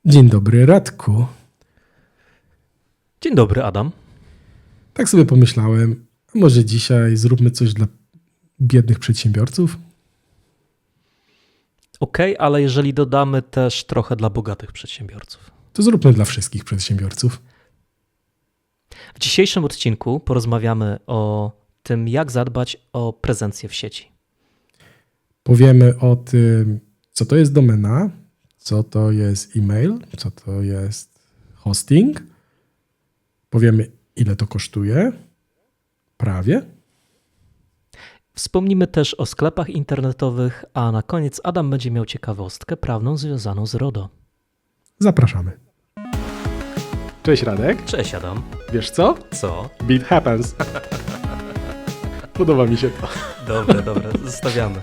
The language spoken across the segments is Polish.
Dzień dobry, Radku. Dzień dobry, Adam. Tak sobie pomyślałem, może dzisiaj zróbmy coś dla biednych przedsiębiorców? Okej, ale jeżeli dodamy też trochę dla bogatych przedsiębiorców. To zróbmy dla wszystkich przedsiębiorców. W dzisiejszym odcinku porozmawiamy o tym, jak zadbać o prezencję w sieci. Powiemy o tym, co to jest domena, co to jest e-mail, co to jest hosting. Powiemy, ile to kosztuje. Prawie. Wspomnimy też o sklepach internetowych, a na koniec Adam będzie miał ciekawostkę prawną związaną z RODO. Zapraszamy. Cześć, Radek. Cześć, Adam. Wiesz co? Co? Beat happens. Podoba mi się to. Dobre, zostawiamy.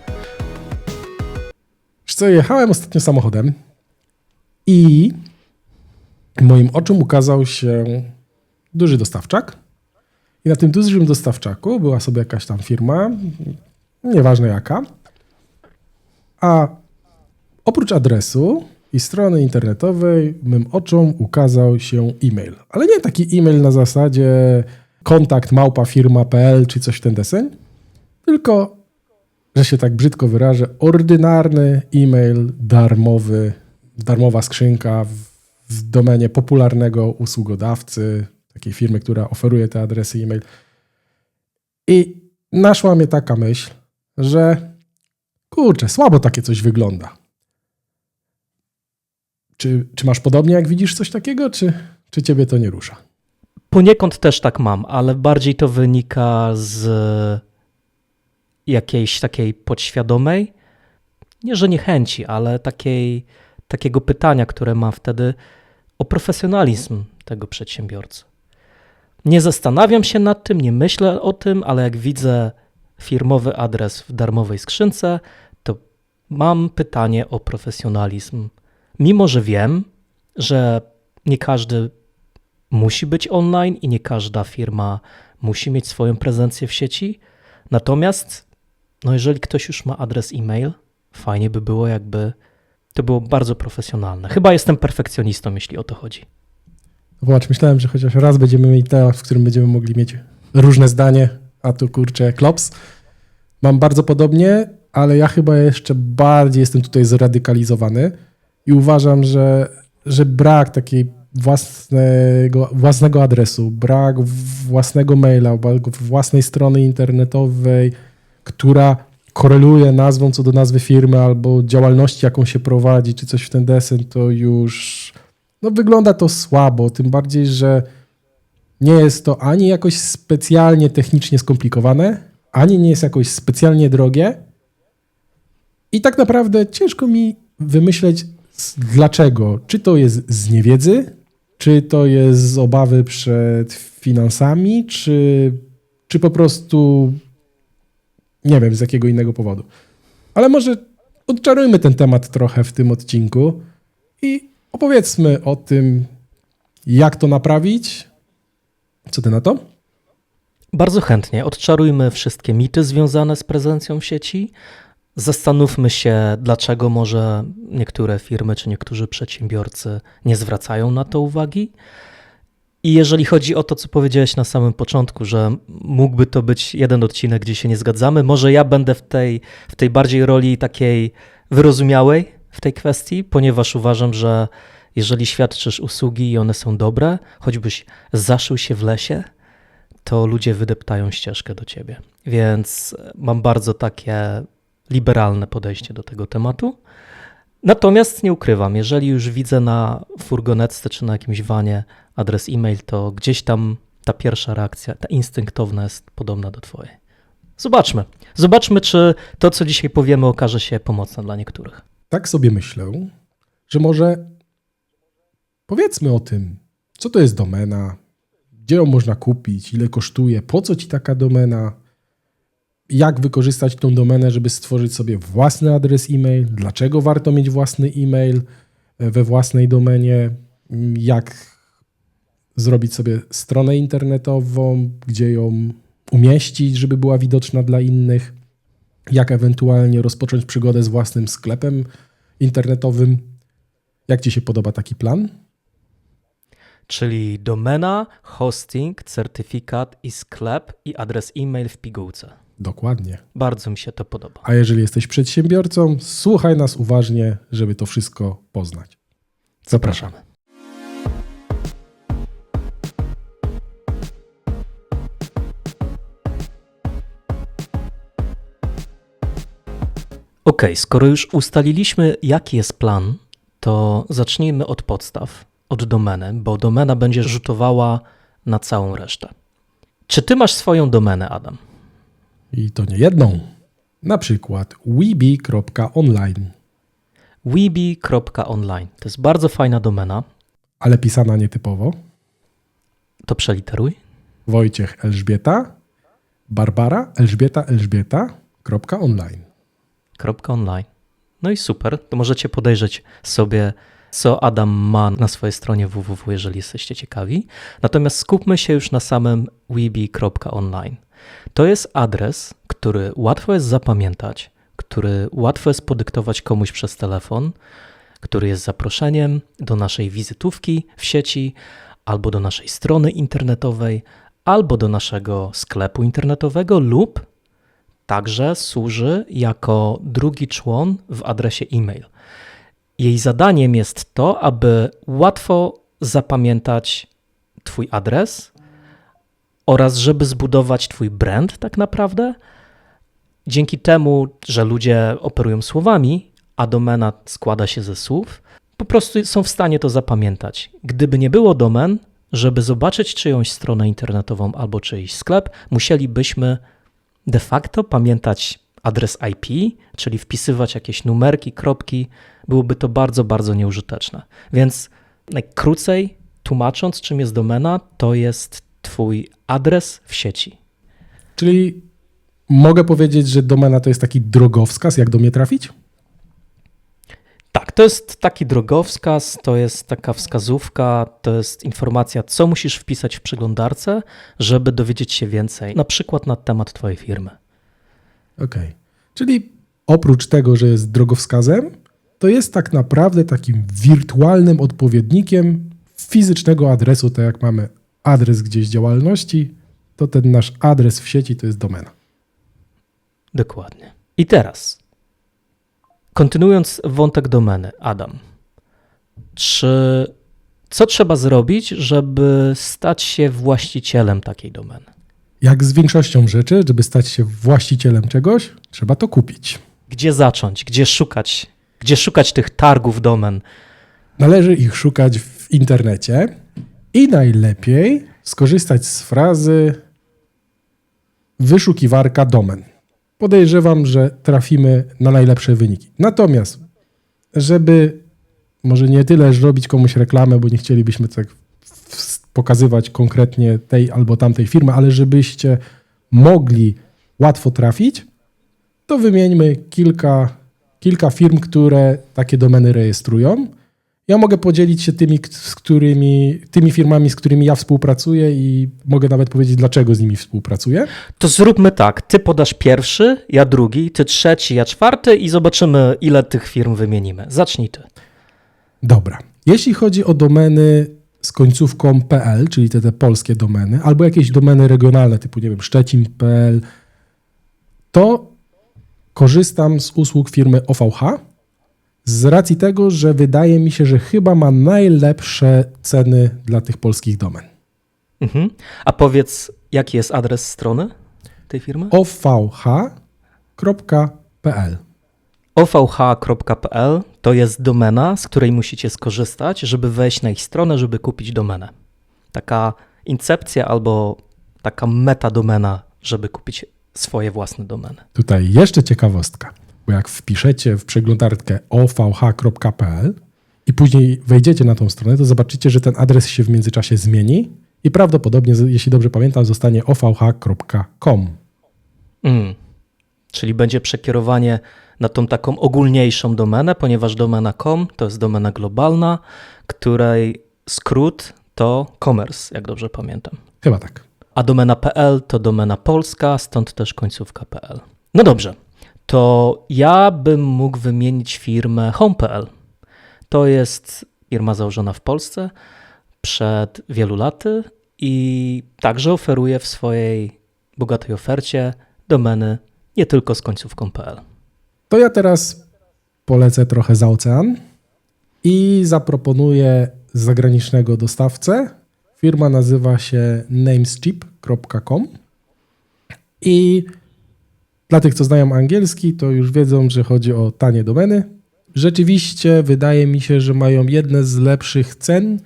Wiesz co, jechałem ostatnio samochodem i moim oczom ukazał się duży dostawczak. I na tym dużym dostawczaku była sobie jakaś tam firma, nieważne jaka, a oprócz adresu i strony internetowej mym oczom ukazał się e-mail. Ale nie taki e-mail na zasadzie kontakt@firma.pl czy coś w ten deseń, tylko, że się tak brzydko wyrażę, ordynarny e-mail darmowy, darmowa skrzynka w domenie popularnego usługodawcy, takiej firmy, która oferuje te adresy e-mail. I naszła mnie taka myśl, że kurczę, słabo takie coś wygląda. Czy masz podobnie, jak widzisz coś takiego, czy ciebie to nie rusza? Poniekąd też tak mam, ale bardziej to wynika z jakiejś takiej podświadomej, nie że niechęci, ale takiego pytania, które mam wtedy o profesjonalizm tego przedsiębiorcy. Nie zastanawiam się nad tym, nie myślę o tym, ale jak widzę firmowy adres w darmowej skrzynce, to mam pytanie o profesjonalizm. Mimo że wiem, że nie każdy musi być online i nie każda firma musi mieć swoją prezencję w sieci, natomiast jeżeli ktoś już ma adres e-mail, fajnie by było, jakby to było bardzo profesjonalne. Chyba jestem perfekcjonistą, jeśli o to chodzi. Zobacz, myślałem, że chociaż raz będziemy mieli temat, w którym będziemy mogli mieć różne zdanie, a tu kurczę klops. Mam bardzo podobnie, ale ja chyba jeszcze bardziej jestem tutaj zradykalizowany i uważam, że brak takiej własnego adresu, brak własnego maila, własnej strony internetowej, która koreluje nazwą co do nazwy firmy albo działalności, jaką się prowadzi, czy coś w ten deseń, to już wygląda to słabo, tym bardziej, że nie jest to ani jakoś specjalnie technicznie skomplikowane, ani nie jest jakoś specjalnie drogie i tak naprawdę ciężko mi wymyśleć dlaczego. Czy to jest z niewiedzy, czy to jest z obawy przed finansami, czy po prostu nie wiem z jakiego innego powodu. Ale może odczarujmy ten temat trochę w tym odcinku i opowiedzmy o tym, jak to naprawić. Co ty na to? Bardzo chętnie. Odczarujmy wszystkie mity związane z prezencją w sieci. Zastanówmy się, dlaczego może niektóre firmy czy niektórzy przedsiębiorcy nie zwracają na to uwagi. I jeżeli chodzi o to, co powiedziałeś na samym początku, że mógłby to być jeden odcinek, gdzie się nie zgadzamy, może ja będę w tej bardziej roli takiej wyrozumiałej w tej kwestii, ponieważ uważam, że jeżeli świadczysz usługi i one są dobre, choćbyś zaszył się w lesie, to ludzie wydeptają ścieżkę do ciebie. Więc mam bardzo takie liberalne podejście do tego tematu. Natomiast nie ukrywam, jeżeli już widzę na furgonetce czy na jakimś vanie adres e-mail, to gdzieś tam ta pierwsza reakcja, ta instynktowna jest podobna do twojej. Zobaczmy, czy to, co dzisiaj powiemy, okaże się pomocne dla niektórych. Tak sobie myślę, że może powiedzmy o tym, co to jest domena, gdzie ją można kupić, ile kosztuje, po co ci taka domena, jak wykorzystać tą domenę, żeby stworzyć sobie własny adres e-mail, dlaczego warto mieć własny e-mail we własnej domenie, jak zrobić sobie stronę internetową, gdzie ją umieścić, żeby była widoczna dla innych, jak ewentualnie rozpocząć przygodę z własnym sklepem internetowym. Jak ci się podoba taki plan? Czyli domena, hosting, certyfikat i sklep i adres e-mail w pigułce. Dokładnie. Bardzo mi się to podoba. A jeżeli jesteś przedsiębiorcą, słuchaj nas uważnie, żeby to wszystko poznać. Zapraszamy. Okej, skoro już ustaliliśmy, jaki jest plan, to zacznijmy od podstaw, od domeny, bo domena będzie rzutowała na całą resztę. Czy ty masz swoją domenę, Adam? I to nie jedną. Na przykład weebee.online, weebee.online. To jest bardzo fajna domena. ale pisana nietypowo. To przeliteruj. Wojciech Elżbieta, Barbara Elżbieta.online. .online. No i super, to możecie podejrzeć sobie, co Adam ma na swojej stronie www, jeżeli jesteście ciekawi. Natomiast skupmy się już na samym weebee.online. To jest adres, który łatwo jest zapamiętać, który łatwo jest podyktować komuś przez telefon, który jest zaproszeniem do naszej wizytówki w sieci, albo do naszej strony internetowej, albo do naszego sklepu internetowego lub także służy jako drugi człon w adresie e-mail. Jej zadaniem jest to, aby łatwo zapamiętać Twój adres oraz żeby zbudować Twój brand tak naprawdę. Dzięki temu, że ludzie operują słowami, a domena składa się ze słów, po prostu są w stanie to zapamiętać. Gdyby nie było domen, żeby zobaczyć czyjąś stronę internetową albo czyjś sklep, musielibyśmy de facto pamiętać adres IP, czyli wpisywać jakieś numerki, kropki. Byłoby to bardzo, bardzo nieużyteczne. Więc najkrócej tłumacząc, czym jest domena, to jest Twój adres w sieci. Czyli mogę powiedzieć, że domena to jest taki drogowskaz, jak do mnie trafić? Tak, to jest taki drogowskaz, to jest taka wskazówka, to jest informacja, co musisz wpisać w przeglądarce, żeby dowiedzieć się więcej, na przykład na temat Twojej firmy. Okej. Czyli oprócz tego, że jest drogowskazem, to jest tak naprawdę takim wirtualnym odpowiednikiem fizycznego adresu, tak jak mamy adres gdzieś działalności, to ten nasz adres w sieci to jest domena. Dokładnie. I teraz, kontynuując wątek domeny, Adam, co trzeba zrobić, żeby stać się właścicielem takiej domeny? Jak z większością rzeczy, żeby stać się właścicielem czegoś, trzeba to kupić. Gdzie zacząć? Gdzie szukać tych targów domen? Należy ich szukać w internecie i najlepiej skorzystać z frazy wyszukiwarka domen. Podejrzewam, że trafimy na najlepsze wyniki. Natomiast, żeby może nie tyle zrobić komuś reklamę, bo nie chcielibyśmy tak pokazywać konkretnie tej albo tamtej firmy, ale żebyście mogli łatwo trafić, to wymieńmy kilka firm, które takie domeny rejestrują. Ja mogę podzielić się tymi firmami, z którymi ja współpracuję i mogę nawet powiedzieć, dlaczego z nimi współpracuję. To zróbmy tak, ty podasz pierwszy, ja drugi, ty trzeci, ja czwarty i zobaczymy, ile tych firm wymienimy. Zacznij ty. Dobra. Jeśli chodzi o domeny z końcówką .pl, czyli te polskie domeny, albo jakieś domeny regionalne typu, nie wiem, Szczecin.pl, to korzystam z usług firmy OVH z racji tego, że wydaje mi się, że chyba ma najlepsze ceny dla tych polskich domen. Mhm. A powiedz, jaki jest adres strony tej firmy? ovh.pl. ovh.pl to jest domena, z której musicie skorzystać, żeby wejść na ich stronę, żeby kupić domenę. Taka incepcja albo taka metadomena, żeby kupić swoje własne domeny. Tutaj jeszcze ciekawostka, bo jak wpiszecie w przeglądarkę ovh.pl i później wejdziecie na tą stronę, to zobaczycie, że ten adres się w międzyczasie zmieni i prawdopodobnie, jeśli dobrze pamiętam, zostanie ovh.com. Czyli będzie przekierowanie na tą taką ogólniejszą domenę, ponieważ domena .com to jest domena globalna, której skrót to commerce, jak dobrze pamiętam. Chyba tak. A domena .pl to domena polska, stąd też końcówka .pl. No dobrze, to ja bym mógł wymienić firmę home.pl. To jest firma założona w Polsce przed wielu laty i także oferuje w swojej bogatej ofercie domeny nie tylko z końcówką.pl. To ja teraz polecę trochę za ocean i zaproponuję zagranicznego dostawcę. Firma nazywa się namescheap.com i dla tych, co znają angielski, to już wiedzą, że chodzi o tanie domeny. Rzeczywiście wydaje mi się, że mają jedne z lepszych cen,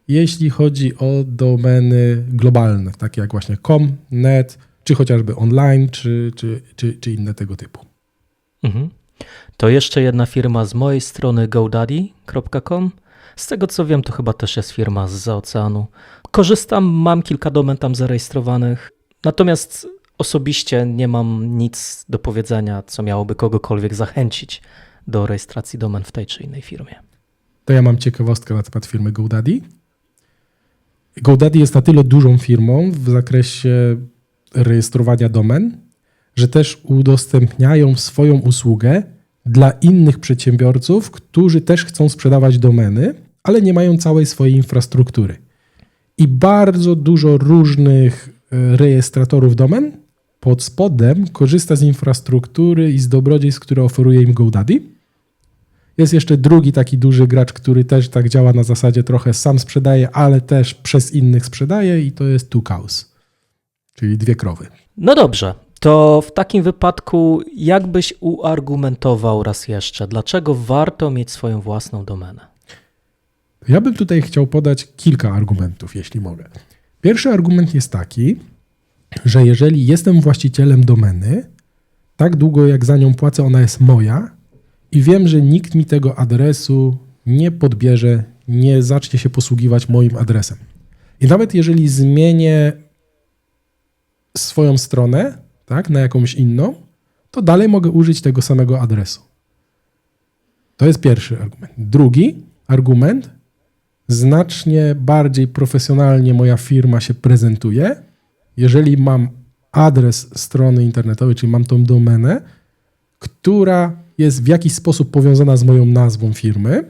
jeśli chodzi o domeny globalne, takie jak właśnie .com, .net, czy chociażby online, czy inne tego typu. Mhm. To jeszcze jedna firma z mojej strony, godaddy.com. Z tego co wiem, to chyba też jest firma zza oceanu. Korzystam, mam kilka domen tam zarejestrowanych, natomiast osobiście nie mam nic do powiedzenia, co miałoby kogokolwiek zachęcić do rejestracji domen w tej czy innej firmie. To ja mam ciekawostkę na temat firmy GoDaddy. GoDaddy jest na tyle dużą firmą w zakresie rejestrowania domen, że też udostępniają swoją usługę dla innych przedsiębiorców, którzy też chcą sprzedawać domeny, ale nie mają całej swojej infrastruktury. I bardzo dużo różnych rejestratorów domen pod spodem korzysta z infrastruktury i z dobrodziejstw, które oferuje im GoDaddy. Jest jeszcze drugi taki duży gracz, który też tak działa na zasadzie trochę sam sprzedaje, ale też przez innych sprzedaje i to jest Two Cows, czyli 2 krowy. No dobrze, to w takim wypadku jak byś uargumentował raz jeszcze, dlaczego warto mieć swoją własną domenę? Ja bym tutaj chciał podać kilka argumentów, jeśli mogę. Pierwszy argument jest taki, że jeżeli jestem właścicielem domeny, tak długo jak za nią płacę, ona jest moja i wiem, że nikt mi tego adresu nie podbierze, nie zacznie się posługiwać moim adresem. I nawet jeżeli zmienię swoją stronę, tak, na jakąś inną, to dalej mogę użyć tego samego adresu. To jest pierwszy argument. Drugi argument, znacznie bardziej profesjonalnie moja firma się prezentuje, jeżeli mam adres strony internetowej, czyli mam tą domenę, która jest w jakiś sposób powiązana z moją nazwą firmy,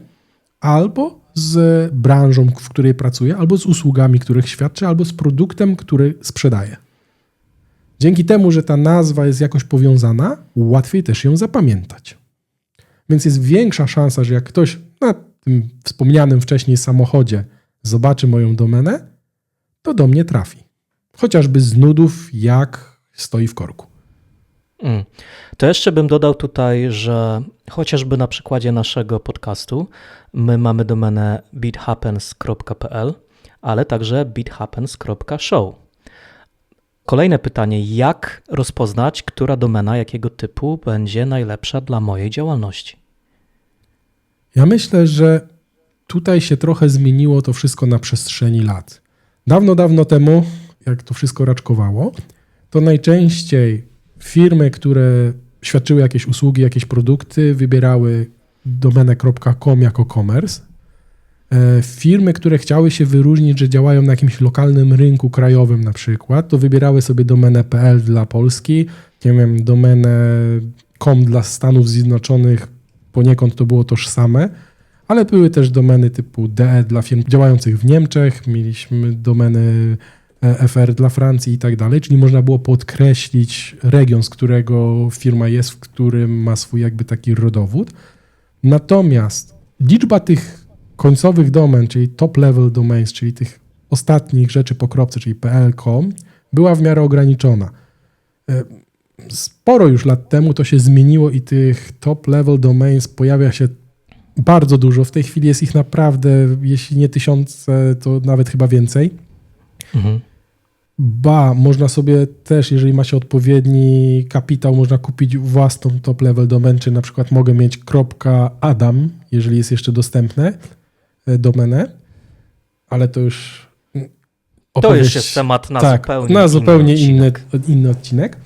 albo z branżą, w której pracuję, albo z usługami, których świadczę, albo z produktem, który sprzedaję. Dzięki temu, że ta nazwa jest jakoś powiązana, łatwiej też ją zapamiętać. Więc jest większa szansa, że jak ktoś na tym wspomnianym wcześniej samochodzie zobaczy moją domenę, to do mnie trafi. Chociażby z nudów, jak stoi w korku. To jeszcze bym dodał tutaj, że chociażby na przykładzie naszego podcastu my mamy domenę beathappens.pl, ale także beathappens.show. Kolejne pytanie, jak rozpoznać, która domena jakiego typu będzie najlepsza dla mojej działalności? Ja myślę, że tutaj się trochę zmieniło to wszystko na przestrzeni lat. Dawno temu, jak to wszystko raczkowało, to najczęściej firmy, które świadczyły jakieś usługi, jakieś produkty, wybierały domenę.com jako commerce. Firmy, które chciały się wyróżnić, że działają na jakimś lokalnym rynku krajowym na przykład, to wybierały sobie domenę.pl dla Polski, nie wiem, domenę.com dla Stanów Zjednoczonych, poniekąd to było tożsame, ale były też domeny typu DE dla firm działających w Niemczech, mieliśmy domeny FR dla Francji i tak dalej, czyli można było podkreślić region, z którego firma jest, w którym ma swój jakby taki rodowód. Natomiast liczba tych końcowych domen, czyli top level domains, czyli tych ostatnich rzeczy po kropce, czyli pl.com, była w miarę ograniczona. Sporo już lat temu to się zmieniło i tych top level domains pojawia się bardzo dużo. W tej chwili jest ich naprawdę, jeśli nie 1000, to nawet chyba więcej. Mhm. Można sobie też, jeżeli ma się odpowiedni kapitał, można kupić własną top level domen, czy na przykład mogę mieć .adam, jeżeli jest jeszcze dostępne, domenę, ale to już To już jest temat na zupełnie inny odcinek.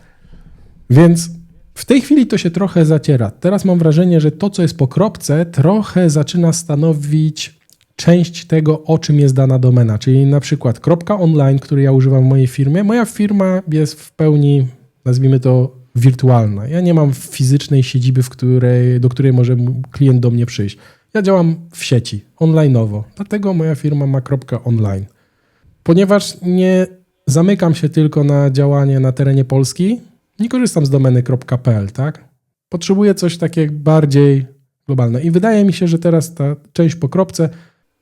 Więc w tej chwili to się trochę zaciera. Teraz mam wrażenie, że to, co jest po kropce, trochę zaczyna stanowić część tego, o czym jest dana domena. Czyli na przykład .online, który ja używam w mojej firmie. Moja firma jest w pełni, nazwijmy to, wirtualna. Ja nie mam fizycznej siedziby, do której może klient do mnie przyjść. Ja działam w sieci, online'owo, dlatego moja firma ma .online. Ponieważ nie zamykam się tylko na działanie na terenie Polski, nie korzystam z domeny .pl, tak? Potrzebuję coś takiego bardziej globalne. I wydaje mi się, że teraz ta część po kropce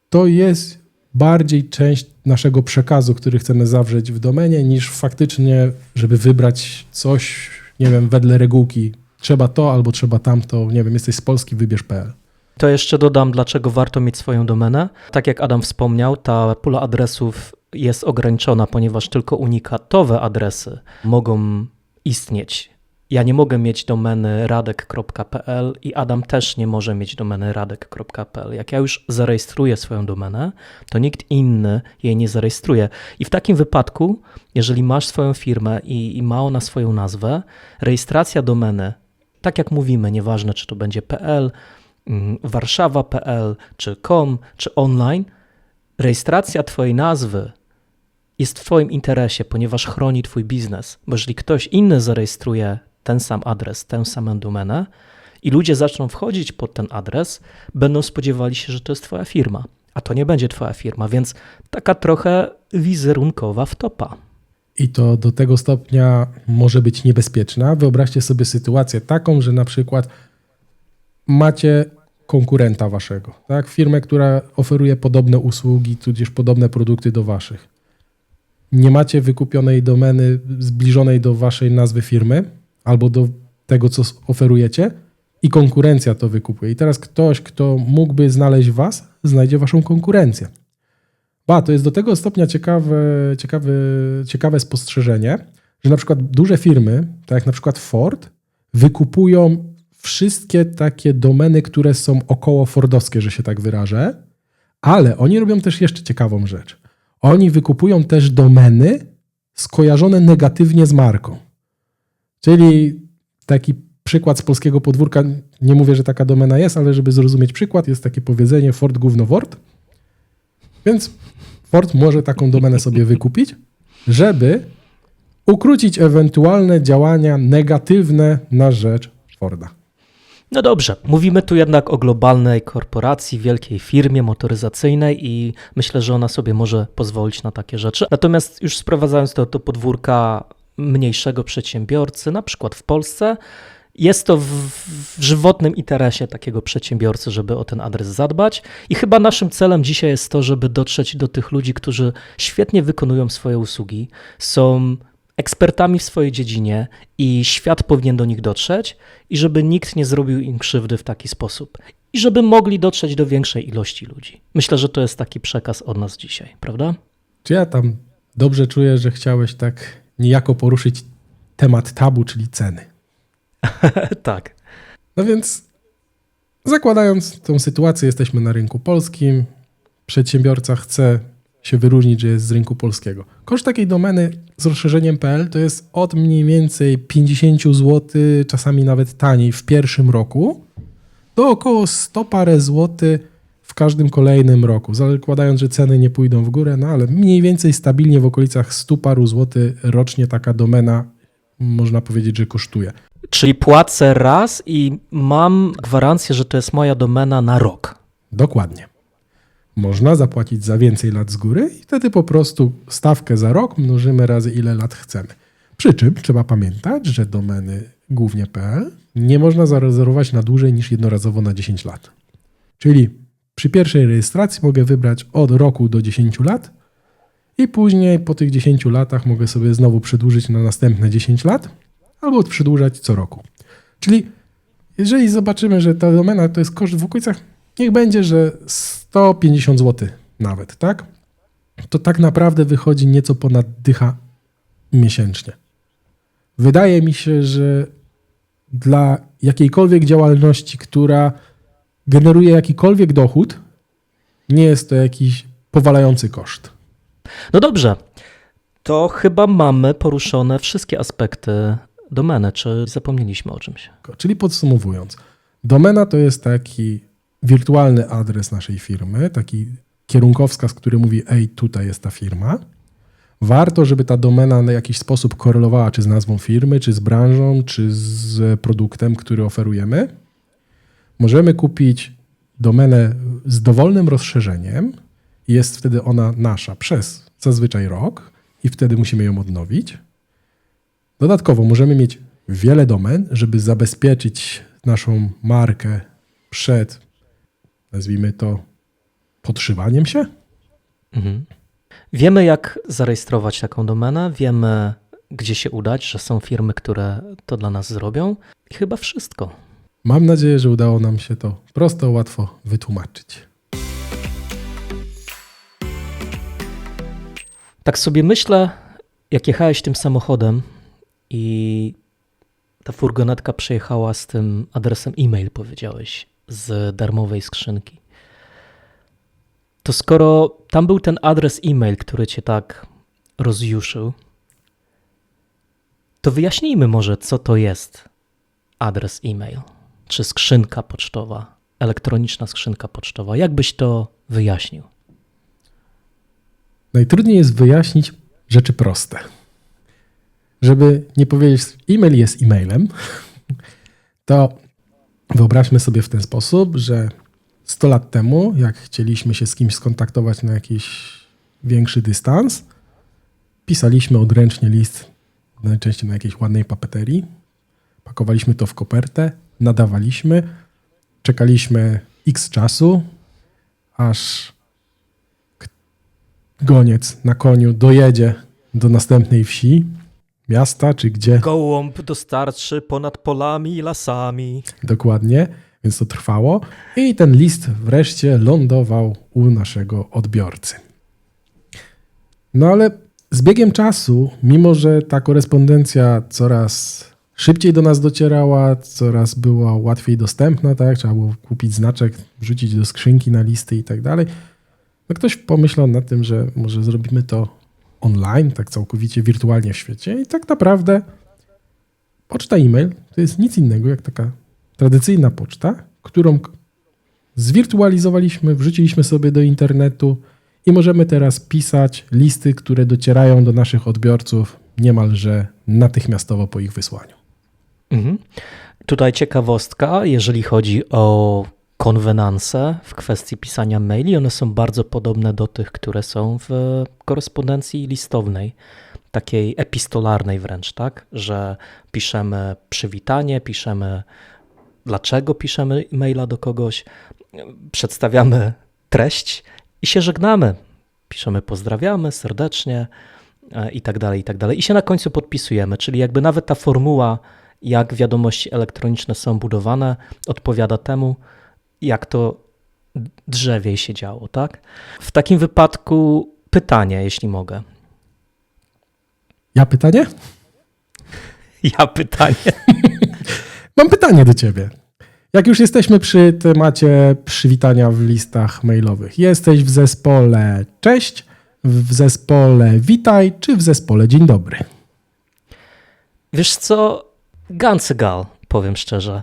to jest bardziej część naszego przekazu, który chcemy zawrzeć w domenie, niż faktycznie, żeby wybrać coś, nie wiem, wedle regułki. Trzeba to albo trzeba tamto, nie wiem, jesteś z Polski, wybierz.pl. To jeszcze dodam, dlaczego warto mieć swoją domenę. Tak jak Adam wspomniał, ta pula adresów jest ograniczona, ponieważ tylko unikatowe adresy mogą istnieć. Ja nie mogę mieć domeny radek.pl i Adam też nie może mieć domeny radek.pl. Jak ja już zarejestruję swoją domenę, to nikt inny jej nie zarejestruje. I w takim wypadku, jeżeli masz swoją firmę i ma ona swoją nazwę, rejestracja domeny, tak jak mówimy, nieważne czy to będzie .pl, warszawa.pl, czy .com, czy online, rejestracja twojej nazwy jest w twoim interesie, ponieważ chroni twój biznes. Bo jeżeli ktoś inny zarejestruje ten sam adres, tę samą domenę i ludzie zaczną wchodzić pod ten adres, będą spodziewali się, że to jest twoja firma, a to nie będzie twoja firma, więc taka trochę wizerunkowa wtopa. I to do tego stopnia może być niebezpieczna. Wyobraźcie sobie sytuację taką, że na przykład macie konkurenta waszego, tak? Firmę, która oferuje podobne usługi, tudzież podobne produkty do waszych. Nie macie wykupionej domeny zbliżonej do waszej nazwy firmy albo do tego, co oferujecie i konkurencja to wykupuje. I teraz ktoś, kto mógłby znaleźć was, znajdzie waszą konkurencję. To jest do tego stopnia ciekawe spostrzeżenie, że na przykład duże firmy, tak jak na przykład Ford, wykupują wszystkie takie domeny, które są około fordowskie, że się tak wyrażę, ale oni robią też jeszcze ciekawą rzecz. Oni wykupują też domeny skojarzone negatywnie z marką. Czyli taki przykład z polskiego podwórka, nie mówię, że taka domena jest, ale żeby zrozumieć przykład, jest takie powiedzenie Ford gówno Word. Więc Ford może taką domenę sobie wykupić, żeby ukrócić ewentualne działania negatywne na rzecz Forda. No dobrze, mówimy tu jednak o globalnej korporacji, wielkiej firmie motoryzacyjnej i myślę, że ona sobie może pozwolić na takie rzeczy. Natomiast już sprowadzając to do podwórka mniejszego przedsiębiorcy, na przykład w Polsce, jest to w żywotnym interesie takiego przedsiębiorcy, żeby o ten adres zadbać i chyba naszym celem dzisiaj jest to, żeby dotrzeć do tych ludzi, którzy świetnie wykonują swoje usługi, są ekspertami w swojej dziedzinie i świat powinien do nich dotrzeć i żeby nikt nie zrobił im krzywdy w taki sposób i żeby mogli dotrzeć do większej ilości ludzi. Myślę, że to jest taki przekaz od nas dzisiaj, prawda? Czy ja tam dobrze czuję, że chciałeś tak niejako poruszyć temat tabu, czyli ceny? Tak. No więc zakładając tą sytuację, jesteśmy na rynku polskim, przedsiębiorca chce się wyróżnić, że jest z rynku polskiego. Koszt takiej domeny z rozszerzeniem .pl to jest od mniej więcej 50 zł, czasami nawet taniej w pierwszym roku, do około 100 parę złotych w każdym kolejnym roku. Zakładając, że ceny nie pójdą w górę, no ale mniej więcej stabilnie w okolicach 100 paru złotych rocznie taka domena, można powiedzieć, że kosztuje. Czyli płacę raz i mam gwarancję, że to jest moja domena na rok. Dokładnie. Można zapłacić za więcej lat z góry i wtedy po prostu stawkę za rok mnożymy razy ile lat chcemy. Przy czym trzeba pamiętać, że domeny głównie .pl nie można zarezerwować na dłużej niż jednorazowo na 10 lat. Czyli przy pierwszej rejestracji mogę wybrać od roku do 10 lat i później po tych 10 latach mogę sobie znowu przedłużyć na następne 10 lat albo przedłużać co roku. Czyli jeżeli zobaczymy, że ta domena to jest koszt w okolicach, niech będzie, że 150 zł nawet, tak? To tak naprawdę wychodzi nieco ponad dycha miesięcznie. Wydaje mi się, że dla jakiejkolwiek działalności, która generuje jakikolwiek dochód, nie jest to jakiś powalający koszt. No dobrze, to chyba mamy poruszone wszystkie aspekty domeny. Czy zapomnieliśmy o czymś? Czyli podsumowując, domena to jest taki wirtualny adres naszej firmy, taki kierunkowskaz, który mówi, ej, tutaj jest ta firma. Warto, żeby ta domena na jakiś sposób korelowała czy z nazwą firmy, czy z branżą, czy z produktem, który oferujemy. Możemy kupić domenę z dowolnym rozszerzeniem i jest wtedy ona nasza przez zazwyczaj rok i wtedy musimy ją odnowić. Dodatkowo możemy mieć wiele domen, żeby zabezpieczyć naszą markę przed, nazwijmy to, podszywaniem się. Mhm. Wiemy, jak zarejestrować taką domenę, wiemy, gdzie się udać, że są firmy, które to dla nas zrobią i chyba wszystko. Mam nadzieję, że udało nam się to prosto, łatwo wytłumaczyć. Tak sobie myślę, jak jechałeś tym samochodem i ta furgonetka przejechała z tym adresem e-mail, powiedziałeś, z darmowej skrzynki. To skoro tam był ten adres e-mail, który cię tak rozjuszył, to wyjaśnijmy może, co to jest adres e-mail, czy skrzynka pocztowa, elektroniczna skrzynka pocztowa. Jak byś to wyjaśnił? Najtrudniej jest wyjaśnić rzeczy proste. Żeby nie powiedzieć, e-mail jest e-mailem, to wyobraźmy sobie w ten sposób, że 100 lat temu, jak chcieliśmy się z kimś skontaktować na jakiś większy dystans, pisaliśmy odręcznie list, najczęściej na jakiejś ładnej papeterii, pakowaliśmy to w kopertę, nadawaliśmy, czekaliśmy x czasu, aż goniec na koniu dojedzie do następnej wsi, miasta czy gdzie. Gołąb dostarczy ponad polami i lasami. Dokładnie, więc to trwało i ten list wreszcie lądował u naszego odbiorcy. No ale z biegiem czasu, mimo że ta korespondencja coraz szybciej do nas docierała, coraz była łatwiej dostępna, tak? Trzeba było kupić znaczek, wrzucić do skrzynki na listy i tak dalej. No ktoś pomyślał nad tym, że może zrobimy to online, tak całkowicie wirtualnie w świecie i tak naprawdę poczta e-mail to jest nic innego jak taka tradycyjna poczta, którą zwirtualizowaliśmy, wrzuciliśmy sobie do internetu i możemy teraz pisać listy, które docierają do naszych odbiorców niemalże natychmiastowo po ich wysłaniu. Mhm. Tutaj ciekawostka, jeżeli chodzi o konwenanse w kwestii pisania maili, one są bardzo podobne do tych, które są w korespondencji listownej, takiej epistolarnej wręcz, tak? Że piszemy przywitanie, piszemy dlaczego piszemy maila do kogoś, przedstawiamy treść i się żegnamy. Piszemy pozdrawiamy serdecznie i tak dalej, i tak dalej. I się na końcu podpisujemy, czyli jakby nawet ta formuła, jak wiadomości elektroniczne są budowane, odpowiada temu, jak to drzewiej się działo, tak? W takim wypadku pytanie, jeśli mogę. Ja pytanie? Ja pytanie. Mam pytanie do ciebie. Jak już jesteśmy przy temacie przywitania w listach mailowych. Jesteś w zespole cześć, w zespole witaj, czy w zespole dzień dobry? Wiesz co, ganz egal, powiem szczerze.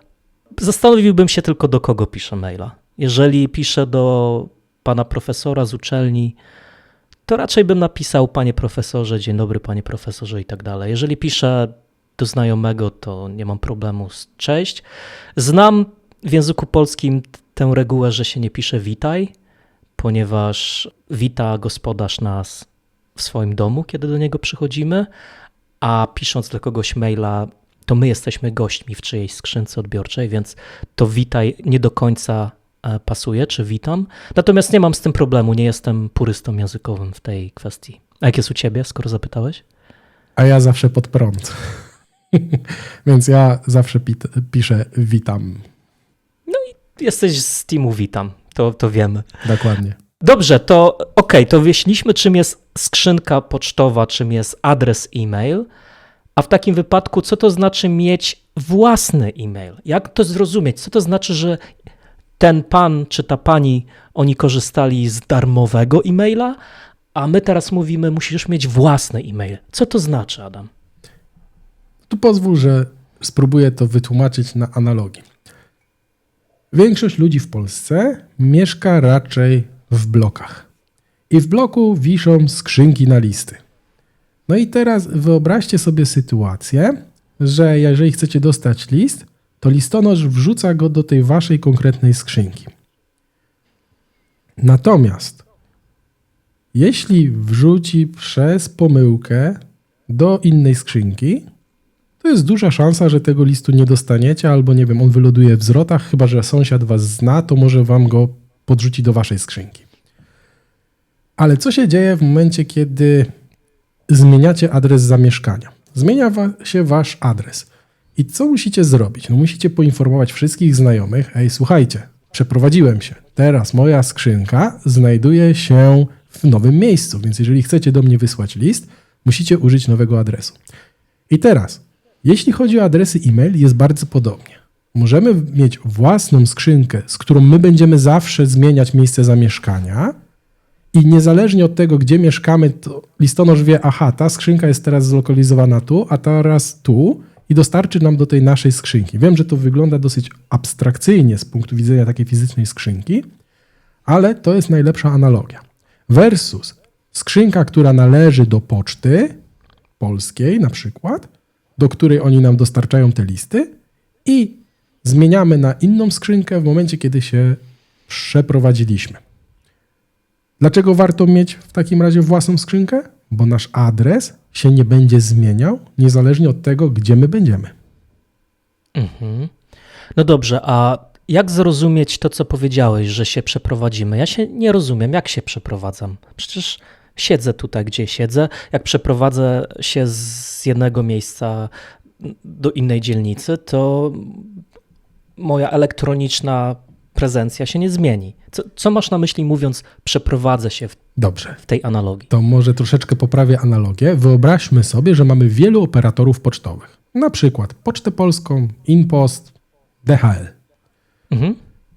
Zastanowiłbym się tylko, do kogo piszę maila. Jeżeli piszę do pana profesora z uczelni, to raczej bym napisał panie profesorze, dzień dobry panie profesorze i tak dalej. Jeżeli piszę do znajomego, to nie mam problemu z cześć. Znam w języku polskim tę regułę, że się nie pisze witaj, ponieważ wita gospodarz nas w swoim domu, kiedy do niego przychodzimy, a pisząc do kogoś maila, to my jesteśmy gośćmi w czyjejś skrzynce odbiorczej, więc to witaj nie do końca pasuje, czy witam. Natomiast nie mam z tym problemu, nie jestem purystą językowym w tej kwestii. A jak jest u ciebie, skoro zapytałeś? A ja zawsze pod prąd. Więc ja zawsze piszę witam. Jesteś z teamu witam, to wiemy. Dokładnie. Dobrze, to to wyjaśniliśmy, czym jest skrzynka pocztowa, czym jest adres e-mail, a w takim wypadku co to znaczy mieć własny e-mail? Jak to zrozumieć? Co to znaczy, że ten pan czy ta pani, oni korzystali z darmowego e-maila, a my teraz mówimy, musisz mieć własny e-mail. Co to znaczy, Adam? Tu pozwól, że spróbuję to wytłumaczyć na analogii. Większość ludzi w Polsce mieszka raczej w blokach. I w bloku wiszą skrzynki na listy. No i teraz wyobraźcie sobie sytuację, że jeżeli chcecie dostać list, to listonosz wrzuca go do tej waszej konkretnej skrzynki. Natomiast jeśli wrzuci przez pomyłkę do innej skrzynki, to jest duża szansa, że tego listu nie dostaniecie, albo nie wiem, on wyląduje w zwrotach, chyba że sąsiad was zna, to może wam go podrzuci do waszej skrzynki. Ale co się dzieje w momencie, kiedy zmieniacie adres zamieszkania? Zmienia się wasz adres. I co musicie zrobić? No musicie poinformować wszystkich znajomych, ej, słuchajcie, przeprowadziłem się. Teraz moja skrzynka znajduje się w nowym miejscu, więc jeżeli chcecie do mnie wysłać list, musicie użyć nowego adresu. I teraz, jeśli chodzi o adresy e-mail, jest bardzo podobnie. Możemy mieć własną skrzynkę, z którą my będziemy zawsze zmieniać miejsce zamieszkania i niezależnie od tego, gdzie mieszkamy, to listonosz wie, aha, ta skrzynka jest teraz zlokalizowana tu, a teraz tu i dostarczy nam do tej naszej skrzynki. Wiem, że to wygląda dosyć abstrakcyjnie z punktu widzenia takiej fizycznej skrzynki, ale to jest najlepsza analogia. Versus skrzynka, która należy do poczty polskiej na przykład, do której oni nam dostarczają te listy i zmieniamy na inną skrzynkę w momencie, kiedy się przeprowadziliśmy. Dlaczego warto mieć w takim razie własną skrzynkę? Bo nasz adres się nie będzie zmieniał, niezależnie od tego, gdzie my będziemy. Mhm. No dobrze, a jak zrozumieć to, co powiedziałeś, że się przeprowadzimy? Ja się nie rozumiem, jak się przeprowadzam. Przecież siedzę tutaj, gdzie siedzę. Jak przeprowadzę się z jednego miejsca do innej dzielnicy, to moja elektroniczna prezencja się nie zmieni. Co masz na myśli, mówiąc przeprowadzę się Dobrze, w tej analogii? to może troszeczkę poprawię analogię. Wyobraźmy sobie, że mamy wielu operatorów pocztowych. Na przykład Pocztę Polską, InPost, DHL. Mhm.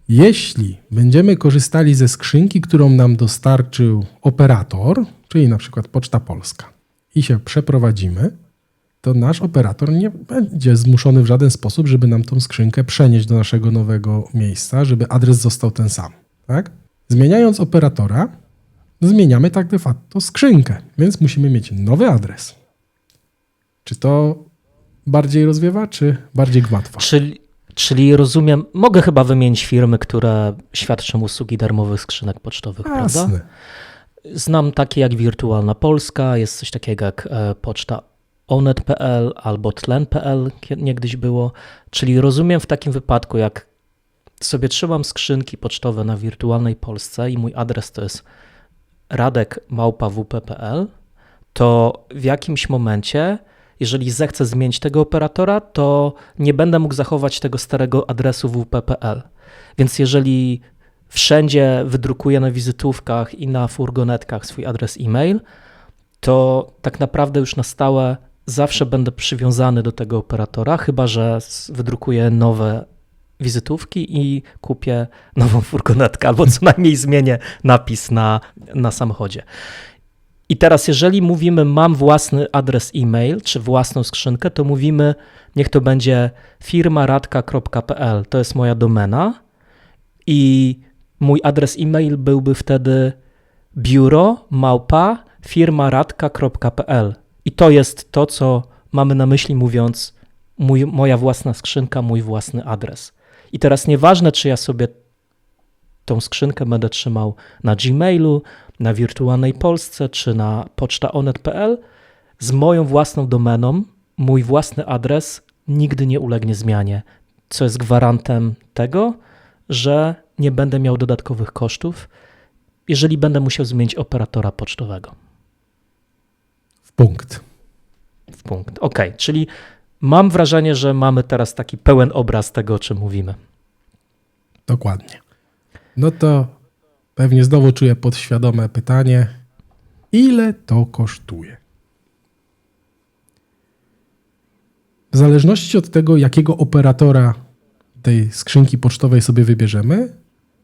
Jeśli będziemy korzystali ze skrzynki, którą nam dostarczył operator, czyli na przykład Poczta Polska, i się przeprowadzimy, to nasz operator nie będzie zmuszony w żaden sposób, żeby nam tą skrzynkę przenieść do naszego nowego miejsca, żeby adres został ten sam. Tak? Zmieniając operatora, zmieniamy tak de facto skrzynkę, więc musimy mieć nowy adres. Czy to bardziej rozwiewa, czy bardziej gmatwa? Czyli rozumiem, mogę chyba wymienić firmy, które świadczą usługi darmowych skrzynek pocztowych, prawda? Jasne. Znam takie jak Wirtualna Polska, jest coś takiego jak poczta onet.pl albo tlen.pl niegdyś było. Czyli rozumiem w takim wypadku, jak sobie trzymam skrzynki pocztowe na Wirtualnej Polsce i mój adres to jest radek@wp.pl, to w jakimś momencie, jeżeli zechcę zmienić tego operatora, to nie będę mógł zachować tego starego adresu wp.pl. Więc jeżeli wszędzie wydrukuję na wizytówkach i na furgonetkach swój adres e-mail, to tak naprawdę już na stałe zawsze będę przywiązany do tego operatora, chyba że wydrukuję nowe wizytówki i kupię nową furgonetkę, albo co najmniej zmienię napis na samochodzie. I teraz jeżeli mówimy mam własny adres e-mail, czy własną skrzynkę, to mówimy niech to będzie firmaradka.pl, to jest moja domena i mój adres e-mail byłby wtedy biuro@firmaradka.pl i to jest to, co mamy na myśli mówiąc moja własna skrzynka, mój własny adres. I teraz nieważne, czy ja sobie tą skrzynkę będę trzymał na Gmailu, na Wirtualnej Polsce, czy na pocztaonet.pl, z moją własną domeną, mój własny adres nigdy nie ulegnie zmianie, co jest gwarantem tego, że nie będę miał dodatkowych kosztów, jeżeli będę musiał zmienić operatora pocztowego. W punkt. Okej, czyli mam wrażenie, że mamy teraz taki pełen obraz tego, o czym mówimy. Dokładnie. No to pewnie znowu czuję podświadome pytanie, ile to kosztuje? W zależności od tego, jakiego operatora tej skrzynki pocztowej sobie wybierzemy,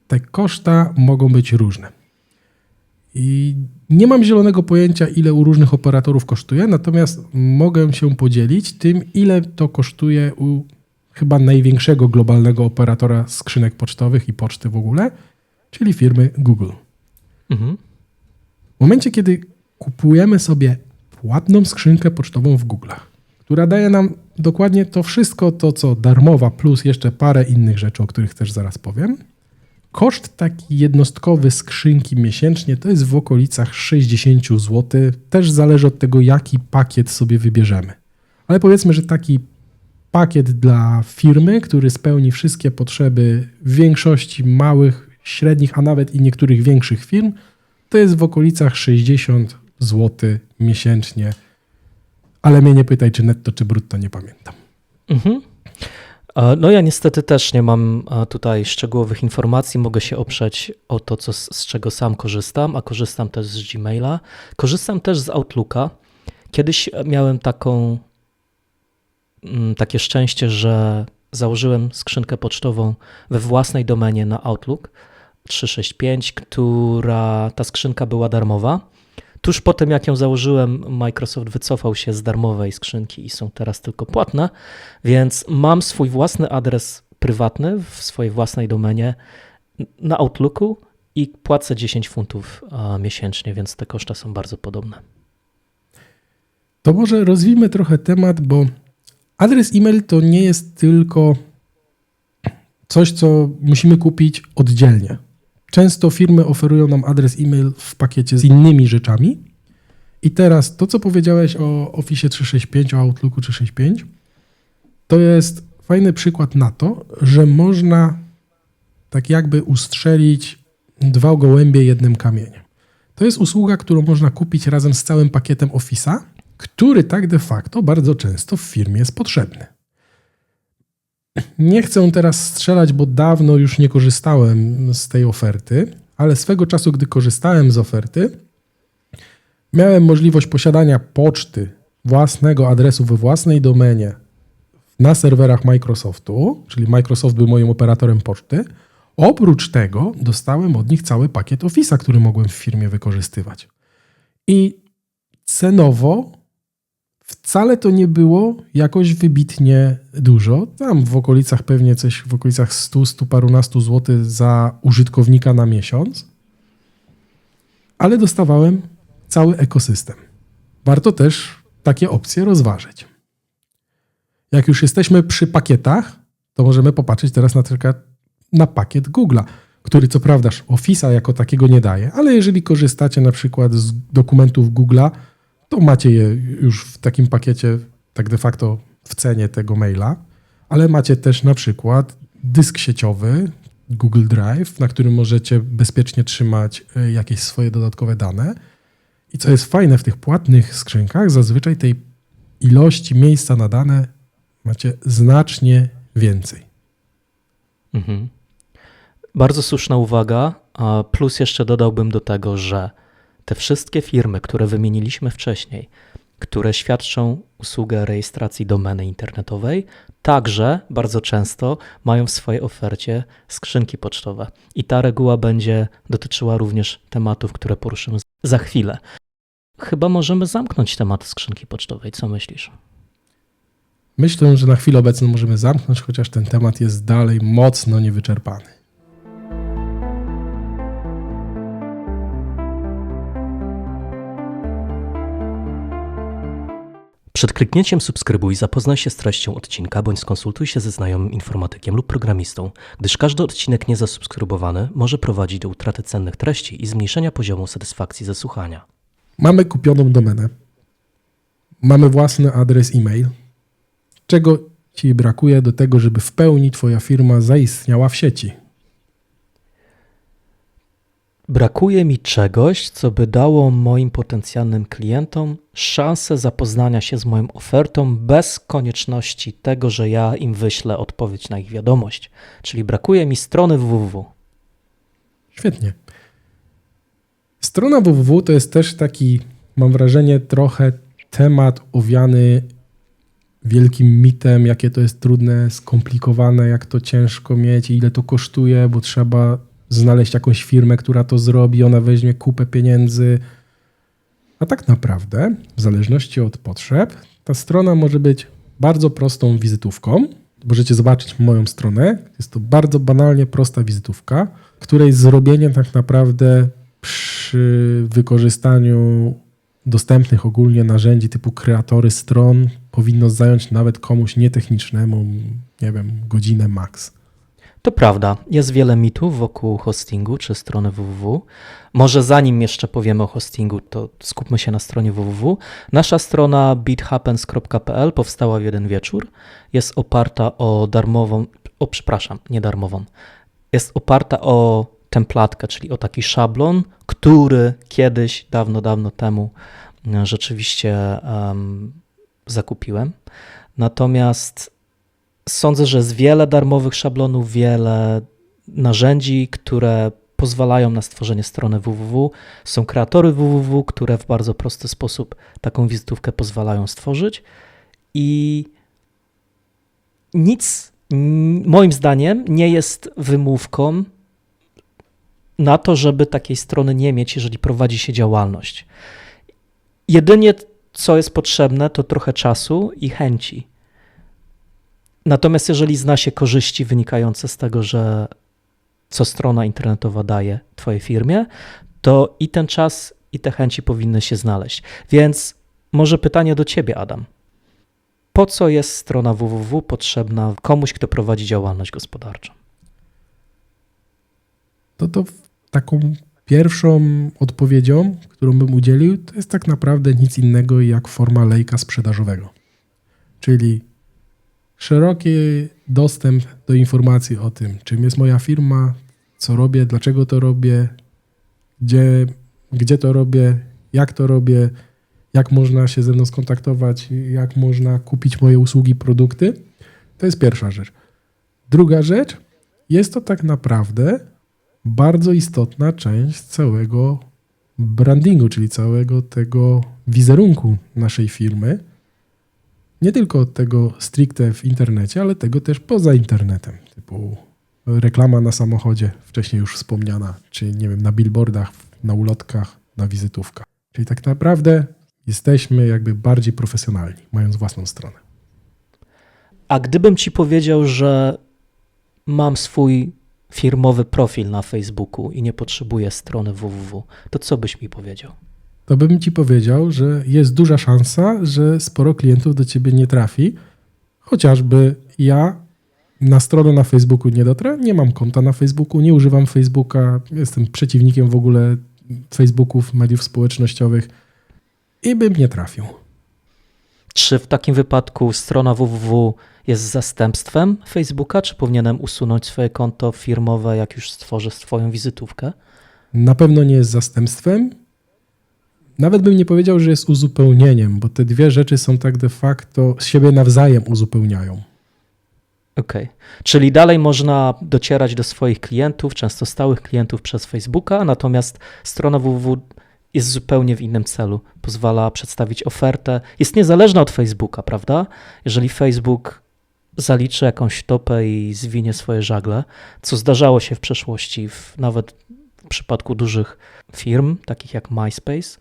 te koszta mogą być różne. I nie mam zielonego pojęcia, ile u różnych operatorów kosztuje, natomiast mogę się podzielić tym, ile to kosztuje u chyba największego globalnego operatora skrzynek pocztowych i poczty w ogóle, czyli firmy Google. Mhm. W momencie, kiedy kupujemy sobie płatną skrzynkę pocztową w Google'ach, która daje nam dokładnie to wszystko, to co darmowa, plus jeszcze parę innych rzeczy, o których też zaraz powiem, Koszt taki jednostkowy skrzynki miesięcznie to jest w okolicach 60 zł. Też zależy od tego, jaki pakiet sobie wybierzemy. Ale powiedzmy, że taki pakiet dla firmy, który spełni wszystkie potrzeby większości małych, średnich, a nawet i niektórych większych firm, to jest w okolicach 60 zł miesięcznie. Ale mnie nie pytaj, czy netto, czy brutto, nie pamiętam. Mhm. No ja niestety też nie mam tutaj szczegółowych informacji, mogę się oprzeć o to, z czego sam korzystam, a korzystam też z Gmaila. Korzystam też z Outlooka. Kiedyś miałem takie szczęście, że założyłem skrzynkę pocztową we własnej domenie na Outlook 365, ta skrzynka była darmowa. Tuż po tym, jak ją założyłem, Microsoft wycofał się z darmowej skrzynki i są teraz tylko płatne, więc mam swój własny adres prywatny w swojej własnej domenie na Outlooku i płacę 10 funtów miesięcznie, więc te koszta są bardzo podobne. To może rozwijmy trochę temat, bo adres e-mail to nie jest tylko coś, co musimy kupić oddzielnie. Często firmy oferują nam adres e-mail w pakiecie z innymi rzeczami. I teraz to, co powiedziałeś o Office 365, o Outlooku 365, to jest fajny przykład na to, że można tak jakby ustrzelić dwa gołębie jednym kamieniem. To jest usługa, którą można kupić razem z całym pakietem Office'a, który tak de facto bardzo często w firmie jest potrzebny. Nie chcę teraz strzelać, bo dawno już nie korzystałem z tej oferty, ale swego czasu, gdy korzystałem z oferty, miałem możliwość posiadania poczty własnego adresu we własnej domenie na serwerach Microsoftu, czyli Microsoft był moim operatorem poczty. Oprócz tego dostałem od nich cały pakiet Office'a, który mogłem w firmie wykorzystywać. I cenowo wcale to nie było jakoś wybitnie dużo. Tam w okolicach pewnie coś w okolicach 100 parunastu złotych za użytkownika na miesiąc. Ale dostawałem cały ekosystem. Warto też takie opcje rozważyć. Jak już jesteśmy przy pakietach, to możemy popatrzeć teraz na pakiet Google'a, który co prawda Office'a jako takiego nie daje, ale jeżeli korzystacie na przykład z dokumentów Google'a, to macie je już w takim pakiecie, tak de facto w cenie tego maila, ale macie też na przykład dysk sieciowy Google Drive, na którym możecie bezpiecznie trzymać jakieś swoje dodatkowe dane. I co jest fajne, w tych płatnych skrzynkach zazwyczaj tej ilości miejsca na dane macie znacznie więcej. Mhm. Bardzo słuszna uwaga, a plus jeszcze dodałbym do tego, że te wszystkie firmy, które wymieniliśmy wcześniej, które świadczą usługę rejestracji domeny internetowej, także bardzo często mają w swojej ofercie skrzynki pocztowe. I ta reguła będzie dotyczyła również tematów, które poruszymy za chwilę. Chyba możemy zamknąć temat skrzynki pocztowej. Co myślisz? Myślę, że na chwilę obecną możemy zamknąć, chociaż ten temat jest dalej mocno niewyczerpany. Przed kliknięciem subskrybuj, zapoznaj się z treścią odcinka bądź skonsultuj się ze znajomym informatykiem lub programistą, gdyż każdy odcinek niezasubskrybowany może prowadzić do utraty cennych treści i zmniejszenia poziomu satysfakcji ze słuchania. Mamy kupioną domenę. Mamy własny adres e-mail. Czego ci brakuje do tego, żeby w pełni twoja firma zaistniała w sieci? Brakuje mi czegoś, co by dało moim potencjalnym klientom szansę zapoznania się z moją ofertą bez konieczności tego, że ja im wyślę odpowiedź na ich wiadomość. Czyli brakuje mi strony www. Świetnie. Strona www to jest też taki, mam wrażenie, trochę temat owiany wielkim mitem, jakie to jest trudne, skomplikowane, jak to ciężko mieć i ile to kosztuje, bo trzeba znaleźć jakąś firmę, która to zrobi, ona weźmie kupę pieniędzy. A tak naprawdę, w zależności od potrzeb, ta strona może być bardzo prostą wizytówką. Możecie zobaczyć moją stronę. Jest to bardzo banalnie prosta wizytówka, której zrobienie tak naprawdę przy wykorzystaniu dostępnych ogólnie narzędzi typu kreatory stron powinno zająć nawet komuś nietechnicznemu, nie wiem, godzinę max. To prawda, jest wiele mitów wokół hostingu czy strony www. Może zanim jeszcze powiemy o hostingu, to skupmy się na stronie www. Nasza strona beathappens.pl powstała w jeden wieczór. Jest oparta o Jest oparta o templatkę, czyli o taki szablon, który kiedyś, dawno temu rzeczywiście zakupiłem. Natomiast sądzę, że jest wiele darmowych szablonów, wiele narzędzi, które pozwalają na stworzenie strony www. Są kreatory www, które w bardzo prosty sposób taką wizytówkę pozwalają stworzyć i nic, moim zdaniem, nie jest wymówką na to, żeby takiej strony nie mieć, jeżeli prowadzi się działalność. Jedynie co jest potrzebne, to trochę czasu i chęci. Natomiast jeżeli zna się korzyści wynikające z tego, że co strona internetowa daje twojej firmie, to i ten czas, i te chęci powinny się znaleźć. Więc może pytanie do ciebie, Adam. Po co jest strona www potrzebna komuś, kto prowadzi działalność gospodarczą? To taką pierwszą odpowiedzią, którą bym udzielił, to jest tak naprawdę nic innego jak forma lejka sprzedażowego. Czyli szeroki dostęp do informacji o tym, czym jest moja firma, co robię, dlaczego to robię, gdzie to robię, jak można się ze mną skontaktować, jak można kupić moje usługi, produkty. To jest pierwsza rzecz. Druga rzecz, jest to tak naprawdę bardzo istotna część całego brandingu, czyli całego tego wizerunku naszej firmy. Nie tylko tego stricte w internecie, ale tego też poza internetem, typu reklama na samochodzie, wcześniej już wspomniana, czy nie wiem, na billboardach, na ulotkach, na wizytówkach. Czyli tak naprawdę jesteśmy jakby bardziej profesjonalni, mając własną stronę. A gdybym ci powiedział, że mam swój firmowy profil na Facebooku i nie potrzebuję strony www, to co byś mi powiedział? To bym ci powiedział, że jest duża szansa, że sporo klientów do ciebie nie trafi. Chociażby ja na stronę na Facebooku nie dotrę, nie mam konta na Facebooku, nie używam Facebooka, jestem przeciwnikiem w ogóle Facebooków, mediów społecznościowych i bym nie trafił. Czy w takim wypadku strona www jest zastępstwem Facebooka, czy powinienem usunąć swoje konto firmowe, jak już stworzę swoją wizytówkę? Na pewno nie jest zastępstwem. Nawet bym nie powiedział, że jest uzupełnieniem, bo te dwie rzeczy są tak de facto z siebie nawzajem uzupełniają. Okej. Czyli dalej można docierać do swoich klientów, często stałych klientów przez Facebooka, natomiast strona www jest zupełnie w innym celu. Pozwala przedstawić ofertę. Jest niezależna od Facebooka, prawda? Jeżeli Facebook zaliczy jakąś topę i zwinie swoje żagle, co zdarzało się w przeszłości, nawet w przypadku dużych firm, takich jak MySpace,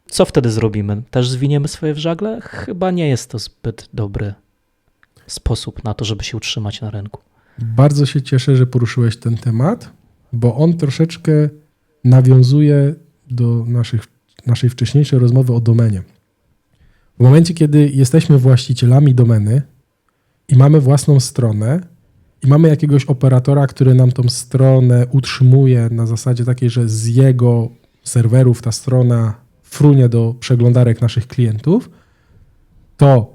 co wtedy zrobimy? Też zwiniemy swoje żagle? Chyba nie jest to zbyt dobry sposób na to, żeby się utrzymać na rynku. Bardzo się cieszę, że poruszyłeś ten temat, bo on troszeczkę nawiązuje do naszej wcześniejszej rozmowy o domenie. W momencie, kiedy jesteśmy właścicielami domeny i mamy własną stronę i mamy jakiegoś operatora, który nam tą stronę utrzymuje na zasadzie takiej, że z jego serwerów ta strona frunie do przeglądarek naszych klientów, to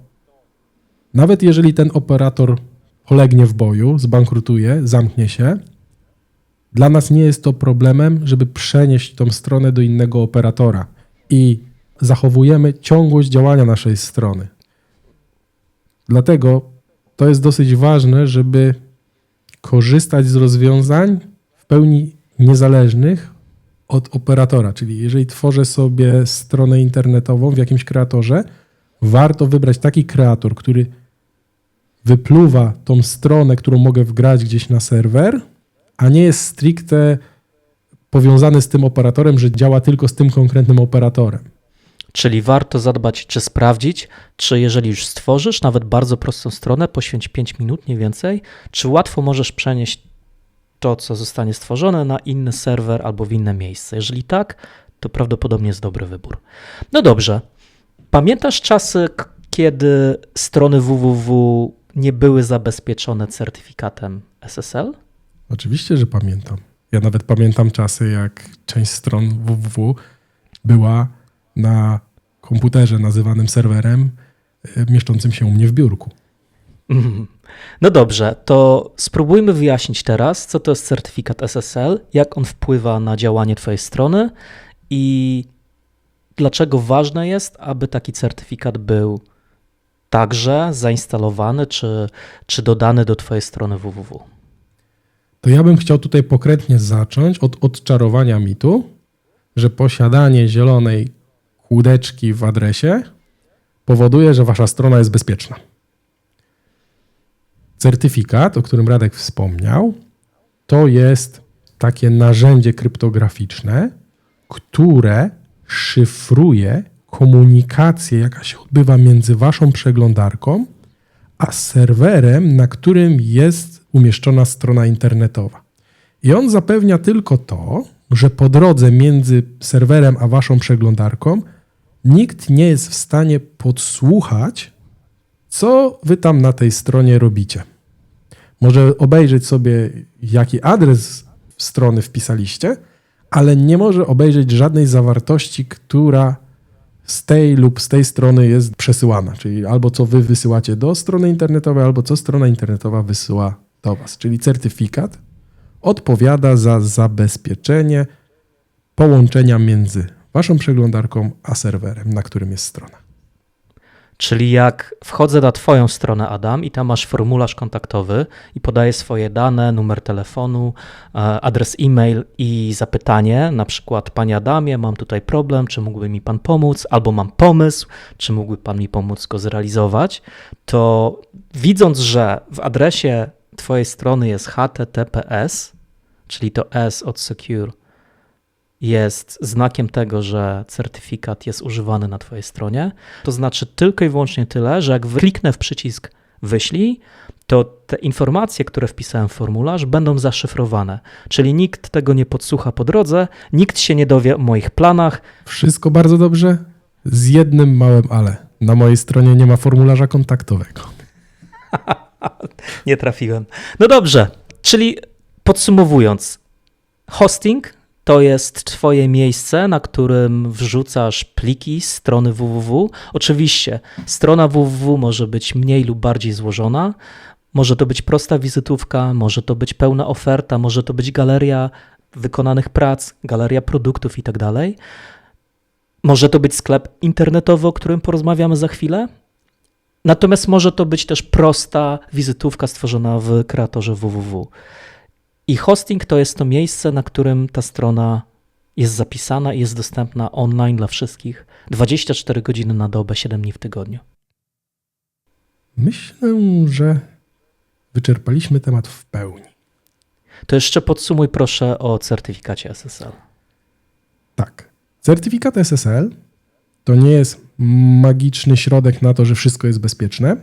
nawet jeżeli ten operator polegnie w boju, zbankrutuje, zamknie się, dla nas nie jest to problemem, żeby przenieść tą stronę do innego operatora i zachowujemy ciągłość działania naszej strony. Dlatego to jest dosyć ważne, żeby korzystać z rozwiązań w pełni niezależnych od operatora. Czyli jeżeli tworzę sobie stronę internetową w jakimś kreatorze, warto wybrać taki kreator, który wypluwa tą stronę, którą mogę wgrać gdzieś na serwer, a nie jest stricte powiązany z tym operatorem, że działa tylko z tym konkretnym operatorem. Czyli warto zadbać, czy sprawdzić, czy jeżeli już stworzysz nawet bardzo prostą stronę, poświęć 5 minut, nie więcej, czy łatwo możesz przenieść to, co zostanie stworzone na inny serwer albo w inne miejsce. Jeżeli tak, to prawdopodobnie jest dobry wybór. No dobrze. Pamiętasz czasy, kiedy strony www nie były zabezpieczone certyfikatem SSL? Oczywiście, że pamiętam. Ja nawet pamiętam czasy, jak część stron www była na komputerze nazywanym serwerem, mieszczącym się u mnie w biurku. No dobrze, to spróbujmy wyjaśnić teraz, co to jest certyfikat SSL, jak on wpływa na działanie twojej strony i dlaczego ważne jest, aby taki certyfikat był także zainstalowany czy dodany do twojej strony www. To ja bym chciał tutaj pokrętnie zacząć od odczarowania mitu, że posiadanie zielonej kłódeczki w adresie powoduje, że wasza strona jest bezpieczna. Certyfikat, o którym Radek wspomniał, to jest takie narzędzie kryptograficzne, które szyfruje komunikację, jaka się odbywa między waszą przeglądarką a serwerem, na którym jest umieszczona strona internetowa. I on zapewnia tylko to, że po drodze między serwerem a waszą przeglądarką nikt nie jest w stanie podsłuchać, co wy tam na tej stronie robicie. Może obejrzeć sobie, jaki adres strony wpisaliście, ale nie może obejrzeć żadnej zawartości, która z tej lub z tej strony jest przesyłana. Czyli albo co wy wysyłacie do strony internetowej, albo co strona internetowa wysyła do was. Czyli certyfikat odpowiada za zabezpieczenie połączenia między waszą przeglądarką a serwerem, na którym jest strona. Czyli jak wchodzę na twoją stronę, Adam, i tam masz formularz kontaktowy i podaję swoje dane, numer telefonu, adres e-mail i zapytanie, na przykład: Panie Adamie, mam tutaj problem, czy mógłby mi pan pomóc, albo mam pomysł, czy mógłby pan mi pomóc go zrealizować, to widząc, że w adresie twojej strony jest HTTPS, czyli to S od secure, jest znakiem tego, że certyfikat jest używany na twojej stronie, to znaczy tylko i wyłącznie tyle, że jak kliknę w przycisk wyślij, to te informacje, które wpisałem w formularz, będą zaszyfrowane. Czyli nikt tego nie podsłucha po drodze, nikt się nie dowie o moich planach. Wszystko bardzo dobrze, z jednym małym ale. Na mojej stronie nie ma formularza kontaktowego. Nie trafiłem. No dobrze, czyli podsumowując, hosting to jest twoje miejsce, na którym wrzucasz pliki strony www. Oczywiście strona www może być mniej lub bardziej złożona. Może to być prosta wizytówka, może to być pełna oferta, może to być galeria wykonanych prac, galeria produktów i tak dalej. Może to być sklep internetowy, o którym porozmawiamy za chwilę. Natomiast może to być też prosta wizytówka stworzona w kreatorze www. I hosting to jest to miejsce, na którym ta strona jest zapisana i jest dostępna online dla wszystkich 24 godziny na dobę, 7 dni w tygodniu. Myślę, że wyczerpaliśmy temat w pełni. To jeszcze podsumuj proszę o certyfikacie SSL. Tak. Certyfikat SSL to nie jest magiczny środek na to, że wszystko jest bezpieczne.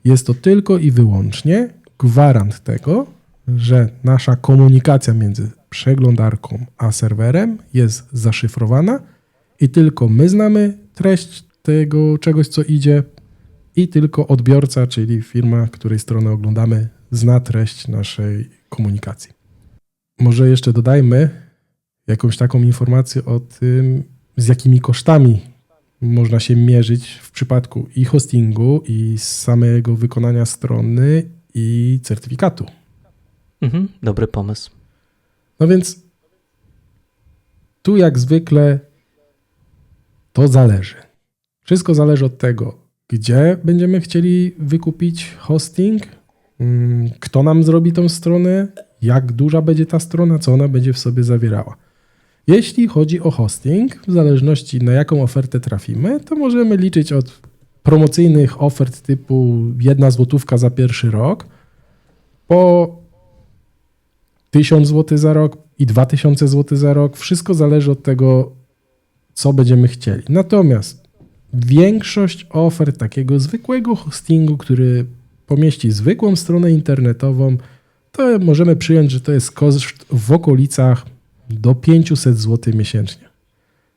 Jest to tylko i wyłącznie gwarant tego, że nasza komunikacja między przeglądarką a serwerem jest zaszyfrowana i tylko my znamy treść tego czegoś, co idzie, i tylko odbiorca, czyli firma, której stronę oglądamy, zna treść naszej komunikacji. Może jeszcze dodajmy jakąś taką informację o tym, z jakimi kosztami można się mierzyć w przypadku i hostingu, i samego wykonania strony, i certyfikatu. Dobry pomysł. No więc tu jak zwykle to zależy. Wszystko zależy od tego, gdzie będziemy chcieli wykupić hosting, kto nam zrobi tą stronę, jak duża będzie ta strona, co ona będzie w sobie zawierała. Jeśli chodzi o hosting, w zależności na jaką ofertę trafimy, to możemy liczyć od promocyjnych ofert typu 1 złotówka za pierwszy rok po 1000 zł za rok i 2000 zł za rok. Wszystko zależy od tego, co będziemy chcieli. Natomiast większość ofert takiego zwykłego hostingu, który pomieści zwykłą stronę internetową, to możemy przyjąć, że to jest koszt w okolicach do 500 zł miesięcznie.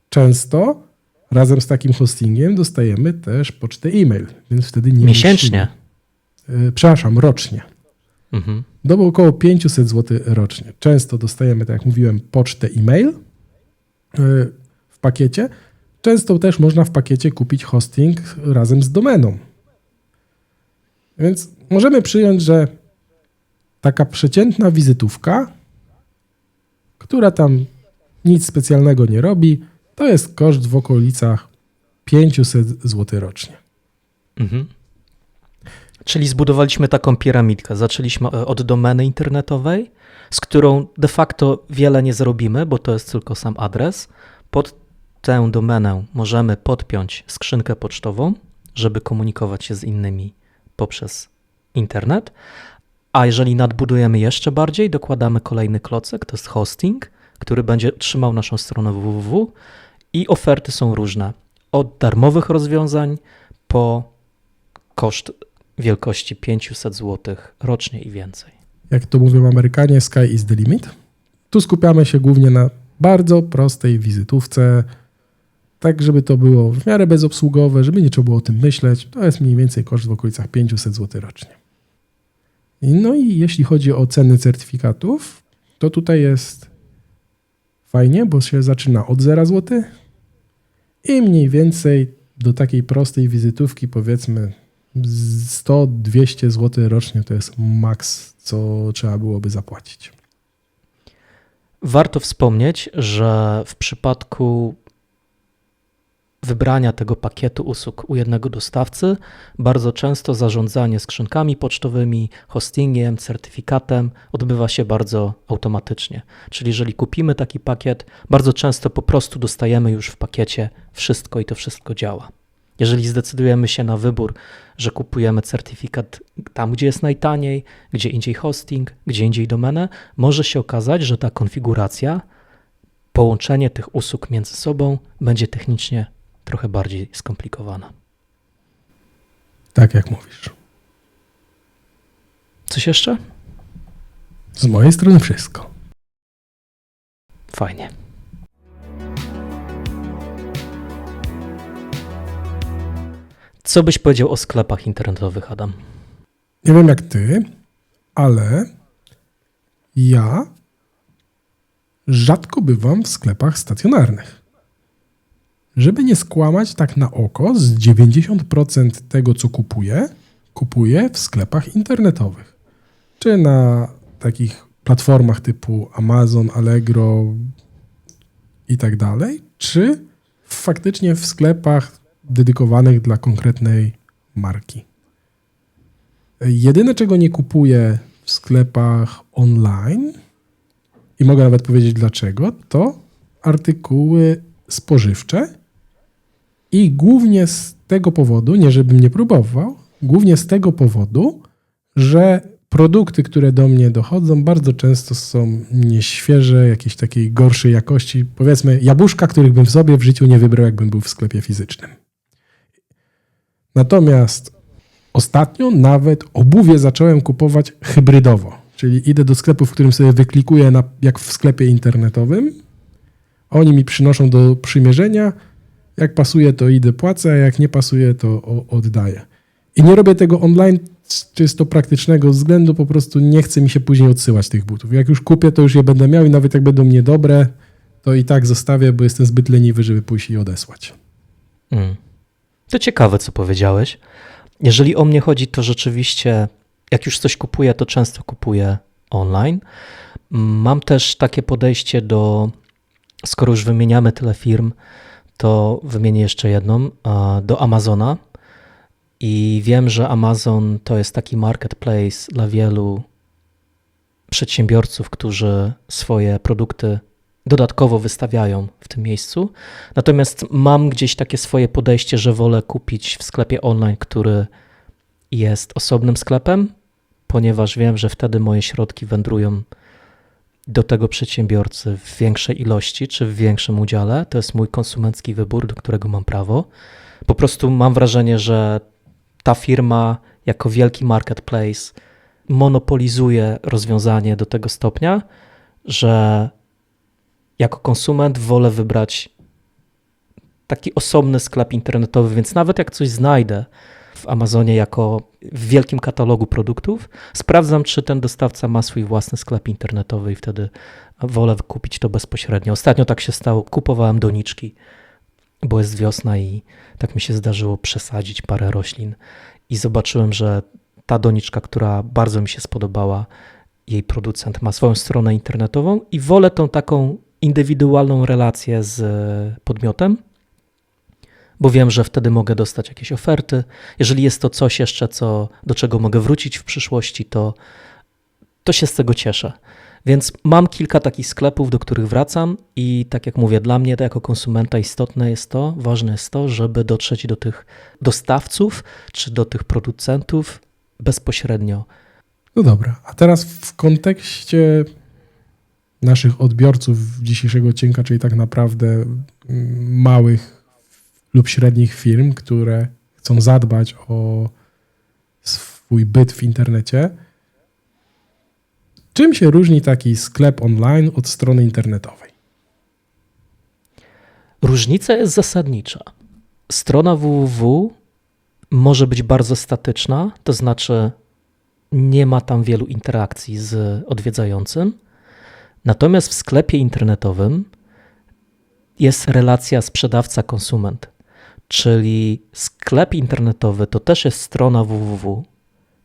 Często razem z takim hostingiem dostajemy też pocztę e-mail, więc wtedy nie miesięcznie? Przepraszam, rocznie. Mhm. do około 500 zł rocznie. Często dostajemy, tak jak mówiłem, pocztę e-mail w pakiecie. Często też można w pakiecie kupić hosting razem z domeną. Więc możemy przyjąć, że taka przeciętna wizytówka, która tam nic specjalnego nie robi, to jest koszt w okolicach 500 zł rocznie. Mhm. Czyli zbudowaliśmy taką piramidkę. Zaczęliśmy od domeny internetowej, z którą de facto wiele nie zrobimy, bo to jest tylko sam adres. Pod tę domenę możemy podpiąć skrzynkę pocztową, żeby komunikować się z innymi poprzez internet. A jeżeli nadbudujemy jeszcze bardziej, dokładamy kolejny klocek, to jest hosting, który będzie trzymał naszą stronę www i oferty są różne. Od darmowych rozwiązań po koszt wielkości 500 zł rocznie i więcej. Jak to mówią Amerykanie, sky is the limit. Tu skupiamy się głównie na bardzo prostej wizytówce, tak żeby to było w miarę bezobsługowe, żeby nie trzeba było o tym myśleć. To jest mniej więcej koszt w okolicach 500 zł rocznie. No i jeśli chodzi o ceny certyfikatów, to tutaj jest fajnie, bo się zaczyna od 0 zł i mniej więcej do takiej prostej wizytówki powiedzmy 100-200 zł rocznie to jest maks, co trzeba byłoby zapłacić. Warto wspomnieć, że w przypadku wybrania tego pakietu usług u jednego dostawcy bardzo często zarządzanie skrzynkami pocztowymi, hostingiem, certyfikatem odbywa się bardzo automatycznie. Czyli jeżeli kupimy taki pakiet, bardzo często po prostu dostajemy już w pakiecie wszystko i to wszystko działa. Jeżeli zdecydujemy się na wybór, że kupujemy certyfikat tam, gdzie jest najtaniej, gdzie indziej hosting, gdzie indziej domenę, może się okazać, że ta konfiguracja, połączenie tych usług między sobą będzie technicznie trochę bardziej skomplikowana. Tak jak mówisz. Coś jeszcze? Z mojej strony wszystko. Fajnie. Co byś powiedział o sklepach internetowych, Adam? Nie wiem jak ty, ale ja rzadko bywam w sklepach stacjonarnych. Żeby nie skłamać tak na oko, z 90% tego, co kupuję w sklepach internetowych. Czy na takich platformach typu Amazon, Allegro i tak dalej, czy faktycznie w sklepach dedykowanych dla konkretnej marki. Jedyne, czego nie kupuję w sklepach online, i mogę nawet powiedzieć dlaczego, to artykuły spożywcze i głównie z tego powodu, nie żebym nie próbował, głównie z tego powodu, że produkty, które do mnie dochodzą, bardzo często są nieświeże, jakiejś takiej gorszej jakości. Powiedzmy, jabłuszka, których bym sobie w życiu nie wybrał, jakbym był w sklepie fizycznym. Natomiast ostatnio nawet obuwie zacząłem kupować hybrydowo, czyli idę do sklepu, w którym sobie wyklikuję jak w sklepie internetowym. Oni mi przynoszą do przymierzenia. Jak pasuje, to idę, płacę, a jak nie pasuje, to oddaję. I nie robię tego online z czysto praktycznego względu, po prostu nie chce mi się później odsyłać tych butów. Jak już kupię, to już je będę miał i nawet jak będą niedobre, to i tak zostawię, bo jestem zbyt leniwy, żeby pójść i odesłać. To ciekawe, co powiedziałeś. Jeżeli o mnie chodzi, to rzeczywiście, jak już coś kupuję, to często kupuję online. Mam też takie podejście skoro już wymieniamy tyle firm, to wymienię jeszcze jedną, do Amazona. I wiem, że Amazon to jest taki marketplace dla wielu przedsiębiorców, którzy swoje produkty dodatkowo wystawiają w tym miejscu. Natomiast mam gdzieś takie swoje podejście, że wolę kupić w sklepie online, który jest osobnym sklepem, ponieważ wiem, że wtedy moje środki wędrują do tego przedsiębiorcy w większej ilości czy w większym udziale. To jest mój konsumencki wybór, do którego mam prawo. Po prostu mam wrażenie, że ta firma jako wielki marketplace monopolizuje rozwiązanie do tego stopnia, że jako konsument wolę wybrać taki osobny sklep internetowy, więc nawet jak coś znajdę w Amazonie jako w wielkim katalogu produktów. Sprawdzam, czy ten dostawca ma swój własny sklep internetowy i wtedy wolę kupić to bezpośrednio. Ostatnio tak się stało, kupowałem doniczki, bo jest wiosna i tak mi się zdarzyło przesadzić parę roślin i zobaczyłem, że ta doniczka, która bardzo mi się spodobała, jej producent ma swoją stronę internetową i wolę tą taką indywidualną relację z podmiotem, bo wiem, że wtedy mogę dostać jakieś oferty. Jeżeli jest to coś jeszcze, do czego mogę wrócić w przyszłości, to się z tego cieszę. Więc mam kilka takich sklepów, do których wracam i tak jak mówię, dla mnie to jako konsumenta ważne jest to, żeby dotrzeć do tych dostawców czy do tych producentów bezpośrednio. No dobra, a teraz w kontekście naszych odbiorców dzisiejszego odcinka, czyli tak naprawdę małych lub średnich firm, które chcą zadbać o swój byt w internecie, czym się różni taki sklep online od strony internetowej? Różnica jest zasadnicza. Strona www może być bardzo statyczna, to znaczy nie ma tam wielu interakcji z odwiedzającym. Natomiast w sklepie internetowym jest relacja sprzedawca-konsument, czyli sklep internetowy to też jest strona www,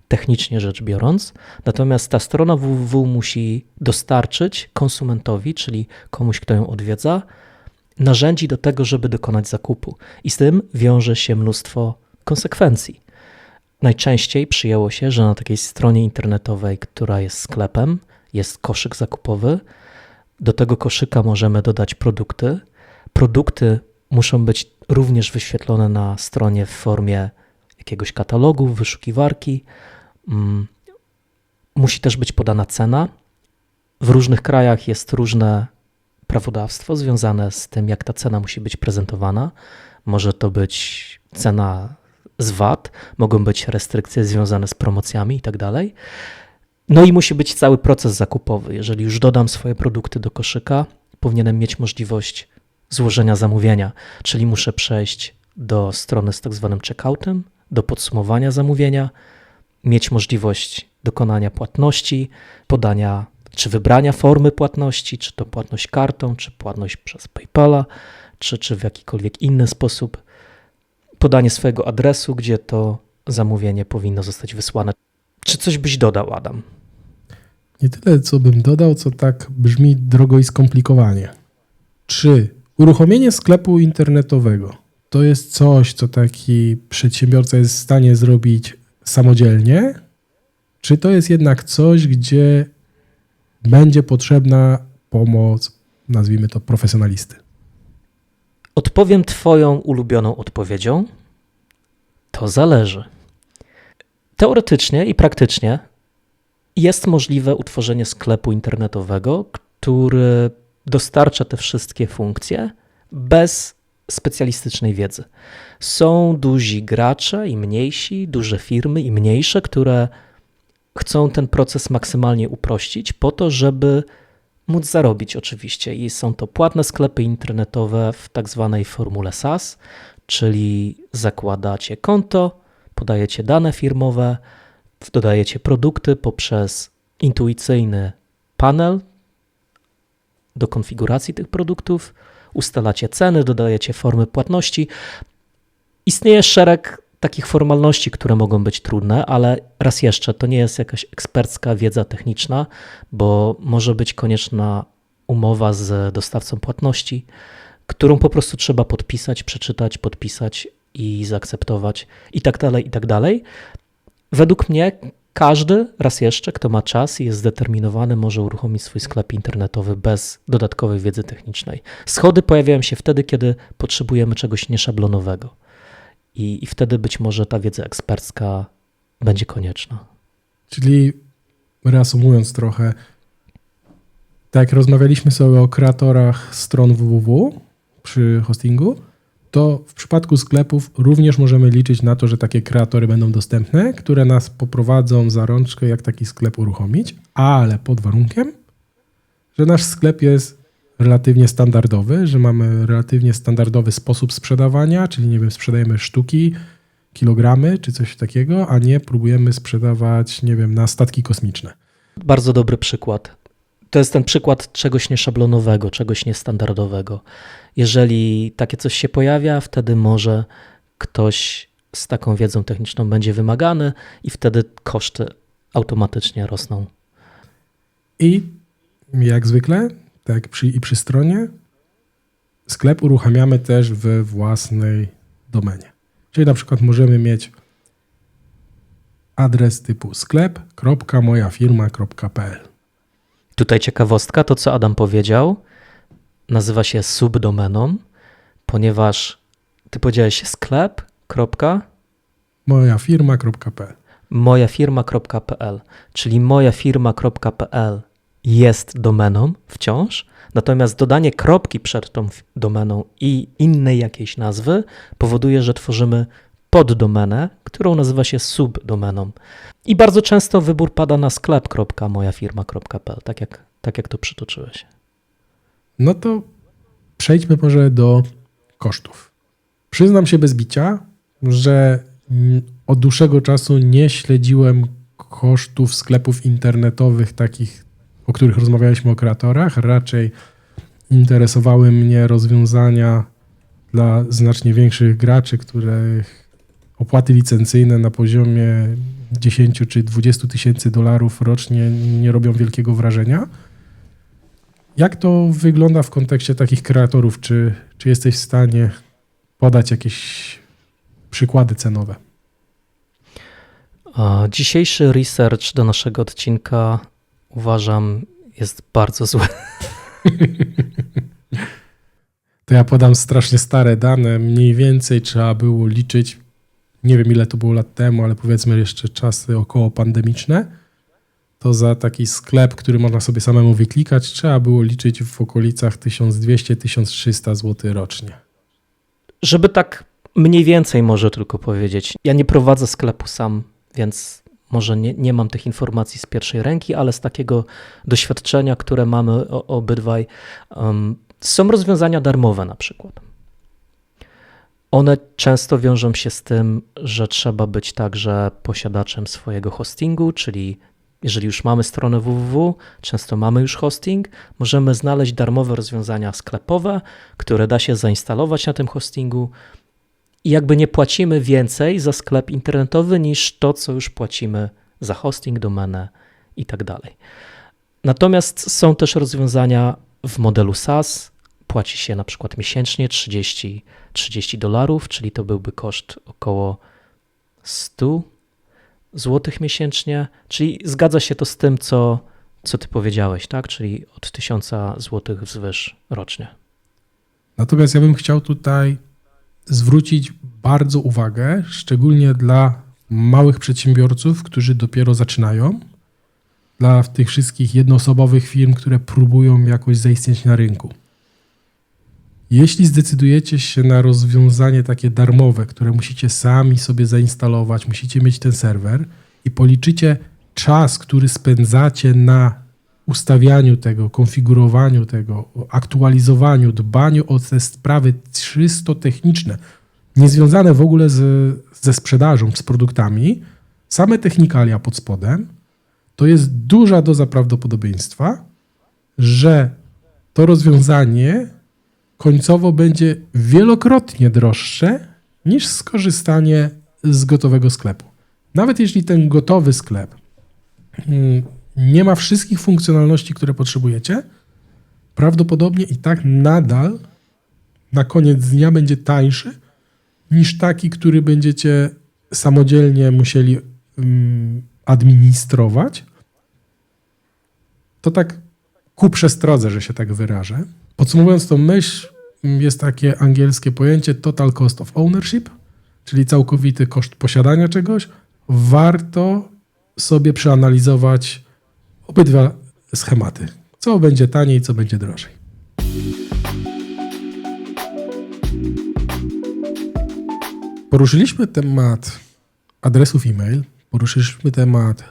technicznie rzecz biorąc, natomiast ta strona www musi dostarczyć konsumentowi, czyli komuś, kto ją odwiedza, narzędzi do tego, żeby dokonać zakupu. I z tym wiąże się mnóstwo konsekwencji. Najczęściej przyjęło się, że na takiej stronie internetowej, która jest sklepem, jest koszyk zakupowy. Do tego koszyka możemy dodać produkty. Produkty muszą być również wyświetlone na stronie w formie jakiegoś katalogu, wyszukiwarki. Musi też być podana cena. W różnych krajach jest różne prawodawstwo związane z tym, jak ta cena musi być prezentowana. Może to być cena z VAT, mogą być restrykcje związane z promocjami i tak dalej. No i musi być cały proces zakupowy. Jeżeli już dodam swoje produkty do koszyka, powinienem mieć możliwość złożenia zamówienia, czyli muszę przejść do strony z tak zwanym checkoutem, do podsumowania zamówienia, mieć możliwość dokonania płatności, podania czy wybrania formy płatności, czy to płatność kartą, czy płatność przez PayPala, czy w jakikolwiek inny sposób, podanie swojego adresu, gdzie to zamówienie powinno zostać wysłane. Czy coś byś dodał, Adam? Nie tyle, co bym dodał, co tak brzmi drogo i skomplikowanie. Czy uruchomienie sklepu internetowego to jest coś, co taki przedsiębiorca jest w stanie zrobić samodzielnie? Czy to jest jednak coś, gdzie będzie potrzebna pomoc, nazwijmy to, profesjonalisty? Odpowiem twoją ulubioną odpowiedzią. To zależy. Teoretycznie i praktycznie jest możliwe utworzenie sklepu internetowego, który dostarcza te wszystkie funkcje bez specjalistycznej wiedzy. Są duzi gracze i mniejsi, duże firmy i mniejsze, które chcą ten proces maksymalnie uprościć po to, żeby móc zarobić oczywiście. I są to płatne sklepy internetowe w tak zwanej formule SaaS, czyli zakładacie konto, podajecie dane firmowe, dodajecie produkty poprzez intuicyjny panel do konfiguracji tych produktów, ustalacie ceny, dodajecie formy płatności. Istnieje szereg takich formalności, które mogą być trudne, ale raz jeszcze to nie jest jakaś ekspercka wiedza techniczna, bo może być konieczna umowa z dostawcą płatności, którą po prostu trzeba podpisać, przeczytać, podpisać i zaakceptować i tak dalej, i tak dalej. Według mnie każdy, raz jeszcze, kto ma czas i jest zdeterminowany, może uruchomić swój sklep internetowy bez dodatkowej wiedzy technicznej. Schody pojawiają się wtedy, kiedy potrzebujemy czegoś nieszablonowego i wtedy być może ta wiedza ekspercka będzie konieczna. Czyli reasumując trochę, tak jak rozmawialiśmy sobie o kreatorach stron www przy hostingu, to w przypadku sklepów również możemy liczyć na to, że takie kreatory będą dostępne, które nas poprowadzą za rączkę, jak taki sklep uruchomić, ale pod warunkiem, że nasz sklep jest relatywnie standardowy, że mamy relatywnie standardowy sposób sprzedawania, czyli nie wiem, sprzedajemy sztuki kilogramy czy coś takiego, a nie próbujemy sprzedawać, nie wiem, na statki kosmiczne. Bardzo dobry przykład. To jest ten przykład czegoś nieszablonowego, czegoś niestandardowego. Jeżeli takie coś się pojawia, wtedy może ktoś z taką wiedzą techniczną będzie wymagany i wtedy koszty automatycznie rosną. I jak zwykle, tak jak przy stronie, sklep uruchamiamy też we własnej domenie. Czyli na przykład możemy mieć adres typu sklep.mojafirma.pl. Tutaj ciekawostka, to co Adam powiedział, nazywa się subdomeną, ponieważ ty powiedziałeś sklep. Mojafirma.pl. Mojafirma.pl, czyli mojafirma.pl jest domeną wciąż, natomiast dodanie kropki przed tą domeną i innej jakiejś nazwy powoduje, że tworzymy poddomenę, którą nazywa się subdomeną. I bardzo często wybór pada na sklep.mojafirma.pl, tak jak to przytoczyłeś. No to przejdźmy może do kosztów. Przyznam się bez bicia, że od dłuższego czasu nie śledziłem kosztów sklepów internetowych takich, o których rozmawialiśmy o kreatorach. Raczej interesowały mnie rozwiązania dla znacznie większych graczy, których opłaty licencyjne na poziomie 10 czy 20 tysięcy dolarów rocznie nie robią wielkiego wrażenia. Jak to wygląda w kontekście takich kreatorów? Czy jesteś w stanie podać jakieś przykłady cenowe? Dzisiejszy research do naszego odcinka uważam jest bardzo zły. To ja podam strasznie stare dane. Mniej więcej trzeba było liczyć, nie wiem ile to było lat temu, ale powiedzmy jeszcze czasy około pandemiczne, to za taki sklep, który można sobie samemu wyklikać, trzeba było liczyć w okolicach 1200-1300 zł rocznie. Żeby tak mniej więcej może tylko powiedzieć. Ja nie prowadzę sklepu sam, więc może nie mam tych informacji z pierwszej ręki, ale z takiego doświadczenia, które mamy obydwaj, są rozwiązania darmowe na przykład. One często wiążą się z tym, że trzeba być także posiadaczem swojego hostingu, czyli jeżeli już mamy stronę www, często mamy już hosting, możemy znaleźć darmowe rozwiązania sklepowe, które da się zainstalować na tym hostingu i jakby nie płacimy więcej za sklep internetowy niż to, co już płacimy za hosting, domenę i tak dalej. Natomiast są też rozwiązania w modelu SaaS, płaci się na przykład miesięcznie $30, czyli to byłby koszt około 100 zł miesięcznie, czyli zgadza się to z tym, co ty powiedziałeś, tak? Czyli od 1000 zł wzwyż rocznie. Natomiast ja bym chciał tutaj zwrócić bardzo uwagę, szczególnie dla małych przedsiębiorców, którzy dopiero zaczynają, dla tych wszystkich jednoosobowych firm, które próbują jakoś zaistnieć na rynku. Jeśli zdecydujecie się na rozwiązanie takie darmowe, które musicie sami sobie zainstalować, musicie mieć ten serwer i policzycie czas, który spędzacie na ustawianiu tego, konfigurowaniu tego, aktualizowaniu, dbaniu o te sprawy czysto techniczne, niezwiązane w ogóle ze sprzedażą, z produktami, same technikalia pod spodem, to jest duża doza prawdopodobieństwa, że to rozwiązanie końcowo będzie wielokrotnie droższe niż skorzystanie z gotowego sklepu. Nawet jeśli ten gotowy sklep nie ma wszystkich funkcjonalności, które potrzebujecie, prawdopodobnie i tak nadal na koniec dnia będzie tańszy niż taki, który będziecie samodzielnie musieli administrować. To tak ku przestrodze, że się tak wyrażę. Podsumowując tą myśl, jest takie angielskie pojęcie total cost of ownership, czyli całkowity koszt posiadania czegoś. Warto sobie przeanalizować obydwa schematy. Co będzie taniej, co będzie drożej. Poruszyliśmy temat adresów e-mail, poruszyliśmy temat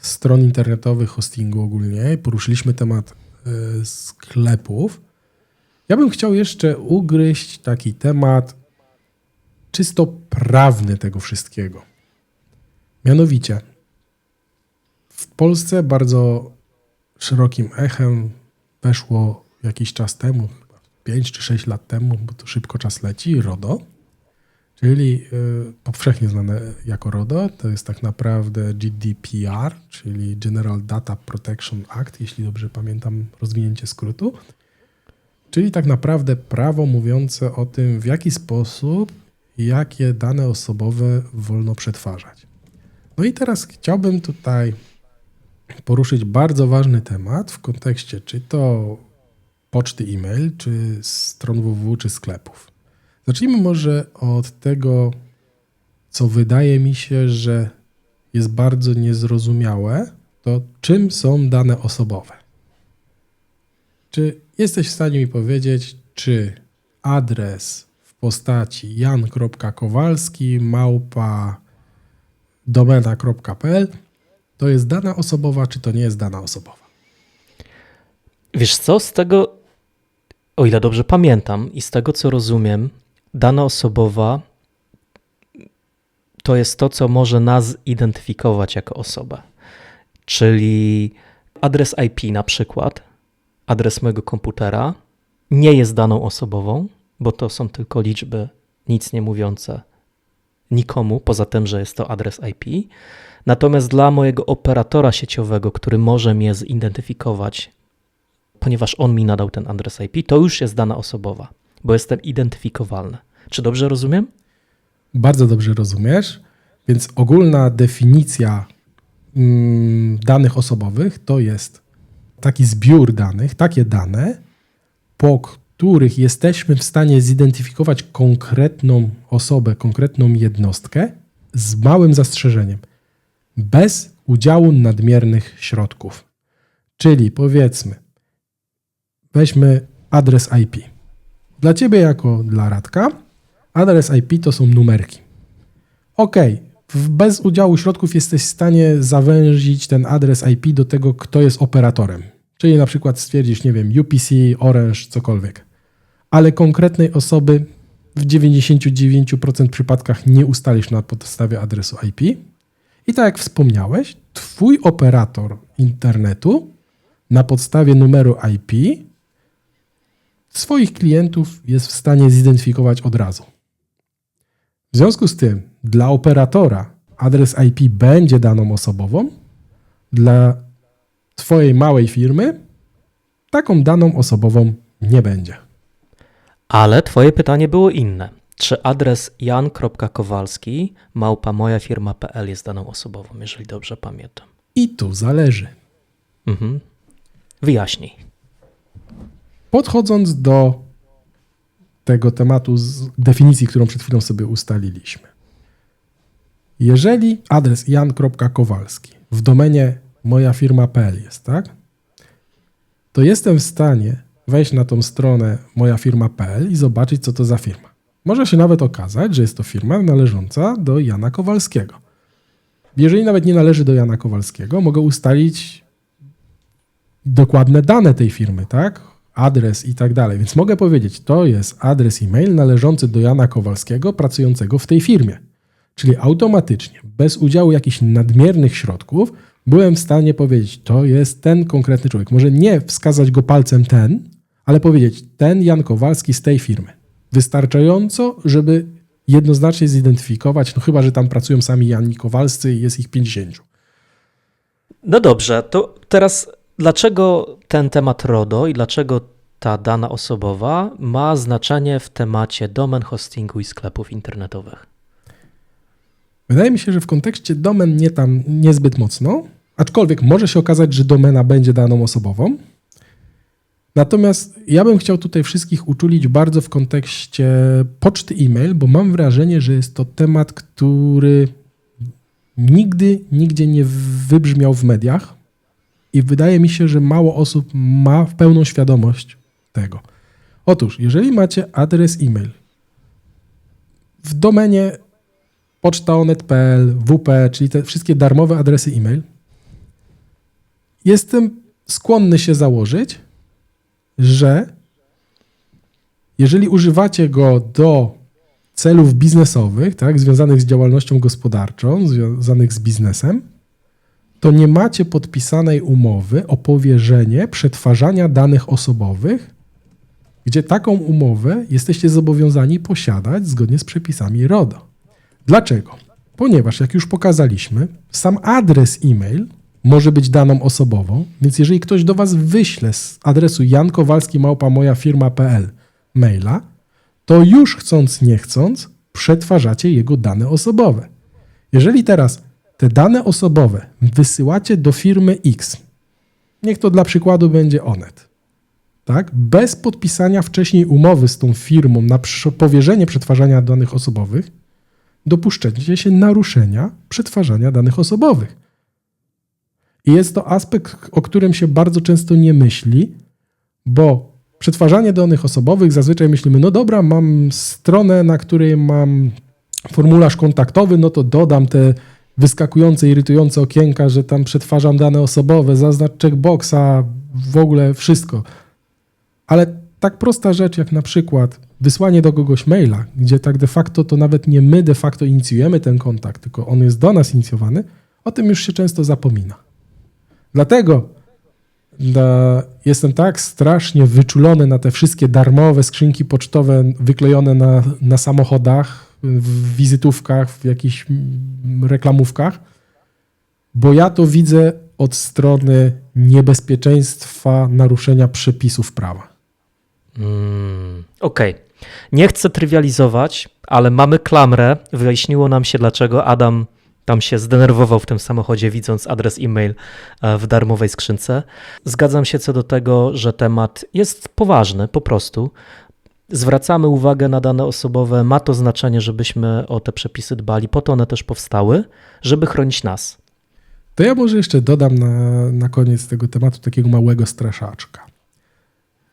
stron internetowych, hostingu ogólnie, poruszyliśmy temat sklepów. Ja bym chciał jeszcze ugryźć taki temat, czysto prawny tego wszystkiego. Mianowicie, w Polsce bardzo szerokim echem weszło jakiś czas temu, 5 czy 6 lat temu, bo to szybko czas leci, RODO, czyli powszechnie znane jako RODO, to jest tak naprawdę GDPR, czyli General Data Protection Act, jeśli dobrze pamiętam rozwinięcie skrótu, czyli tak naprawdę prawo mówiące o tym, w jaki sposób, jakie dane osobowe wolno przetwarzać. No i teraz chciałbym tutaj poruszyć bardzo ważny temat w kontekście czy to poczty e-mail, czy stron www, czy sklepów. Zacznijmy może od tego, co wydaje mi się, że jest bardzo niezrozumiałe, to czym są dane osobowe. Czy jesteś w stanie mi powiedzieć, czy adres w postaci jan.kowalski@domena.pl to jest dana osobowa, czy to nie jest dana osobowa? Wiesz co, z tego, o ile dobrze pamiętam i z tego co rozumiem, dana osobowa to jest to, co może nas identyfikować jako osobę. Czyli adres IP na przykład, adres mojego komputera nie jest daną osobową, bo to są tylko liczby nic nie mówiące nikomu, poza tym, że jest to adres IP. Natomiast dla mojego operatora sieciowego, który może mnie zidentyfikować, ponieważ on mi nadał ten adres IP, to już jest dana osobowa, bo jestem identyfikowalny. Czy dobrze rozumiem? Bardzo dobrze rozumiesz, więc ogólna definicja danych osobowych to jest taki zbiór danych, takie dane, po których jesteśmy w stanie zidentyfikować konkretną osobę, konkretną jednostkę z małym zastrzeżeniem, bez udziału nadmiernych środków. Czyli powiedzmy, weźmy adres IP. Dla ciebie jako dla Radka adres IP to są numerki. Bez udziału środków jesteś w stanie zawęzić ten adres IP do tego, kto jest operatorem. Czyli na przykład stwierdzisz, nie wiem, UPC, Orange, cokolwiek. Ale konkretnej osoby w 99% przypadkach nie ustalisz na podstawie adresu IP. I tak jak wspomniałeś, twój operator internetu na podstawie numeru IP swoich klientów jest w stanie zidentyfikować od razu. W związku z tym dla operatora adres IP będzie daną osobową, dla twojej małej firmy taką daną osobową nie będzie. Ale twoje pytanie było inne. Czy adres jan.kowalski@mojafirma.pl jest daną osobową, jeżeli dobrze pamiętam? I tu zależy. Wyjaśnij. Podchodząc do tego tematu z definicji, którą przed chwilą sobie ustaliliśmy. Jeżeli adres jan.kowalski w domenie mojafirma.pl jest, tak? To jestem w stanie wejść na tą stronę mojafirma.pl i zobaczyć, co to za firma. Może się nawet okazać, że jest to firma należąca do Jana Kowalskiego. Jeżeli nawet nie należy do Jana Kowalskiego, mogę ustalić dokładne dane tej firmy, tak? Adres i tak dalej. Więc mogę powiedzieć, to jest adres e-mail należący do Jana Kowalskiego, pracującego w tej firmie. Czyli automatycznie, bez udziału jakichś nadmiernych środków, byłem w stanie powiedzieć, to jest ten konkretny człowiek. Może nie wskazać go palcem ten, ale powiedzieć, ten Jan Kowalski z tej firmy. Wystarczająco, żeby jednoznacznie zidentyfikować, no chyba, że tam pracują sami Jani Kowalscy i jest ich 50. No dobrze, to teraz dlaczego ten temat RODO i dlaczego ta dana osobowa ma znaczenie w temacie domen, hostingu i sklepów internetowych? Wydaje mi się, że w kontekście domen niezbyt mocno, aczkolwiek może się okazać, że domena będzie daną osobową. Natomiast ja bym chciał tutaj wszystkich uczulić bardzo w kontekście poczty e-mail, bo mam wrażenie, że jest to temat, który nigdzie nie wybrzmiał w mediach i wydaje mi się, że mało osób ma pełną świadomość tego. Otóż, jeżeli macie adres e-mail w domenie pocztaonet.pl, WP, czyli te wszystkie darmowe adresy e-mail, jestem skłonny się założyć, że jeżeli używacie go do celów biznesowych, tak, związanych z działalnością gospodarczą, związanych z biznesem, to nie macie podpisanej umowy o powierzenie przetwarzania danych osobowych, gdzie taką umowę jesteście zobowiązani posiadać zgodnie z przepisami RODO. Dlaczego? Ponieważ, jak już pokazaliśmy, sam adres e-mail może być daną osobową, więc jeżeli ktoś do was wyśle z adresu jankowalski@mojafirma.pl maila, to już chcąc nie chcąc przetwarzacie jego dane osobowe. Jeżeli teraz te dane osobowe wysyłacie do firmy X, niech to dla przykładu będzie Onet, tak? Bez podpisania wcześniej umowy z tą firmą na powierzenie przetwarzania danych osobowych, dopuszczacie się naruszenia przetwarzania danych osobowych. I jest to aspekt, o którym się bardzo często nie myśli, bo przetwarzanie danych osobowych zazwyczaj myślimy, no dobra, mam stronę, na której mam formularz kontaktowy, no to dodam te wyskakujące, irytujące okienka, że tam przetwarzam dane osobowe, zaznacz checkboxa, w ogóle wszystko. Ale tak prosta rzecz jak na przykład wysłanie do kogoś maila, gdzie tak de facto to nawet nie my de facto inicjujemy ten kontakt, tylko on jest do nas inicjowany, o tym już się często zapomina. Dlatego jestem tak strasznie wyczulony na te wszystkie darmowe skrzynki pocztowe wyklejone na samochodach, w wizytówkach, w jakichś reklamówkach, bo ja to widzę od strony niebezpieczeństwa naruszenia przepisów prawa. Okej. Nie chcę trywializować, ale mamy klamrę. Wyjaśniło nam się, dlaczego Adam tam się zdenerwował w tym samochodzie, widząc adres e-mail w darmowej skrzynce. Zgadzam się co do tego, że temat jest poważny po prostu. Zwracamy uwagę na dane osobowe, ma to znaczenie, żebyśmy o te przepisy dbali, po to one też powstały, żeby chronić nas. To ja może jeszcze dodam na koniec tego tematu takiego małego straszaczka.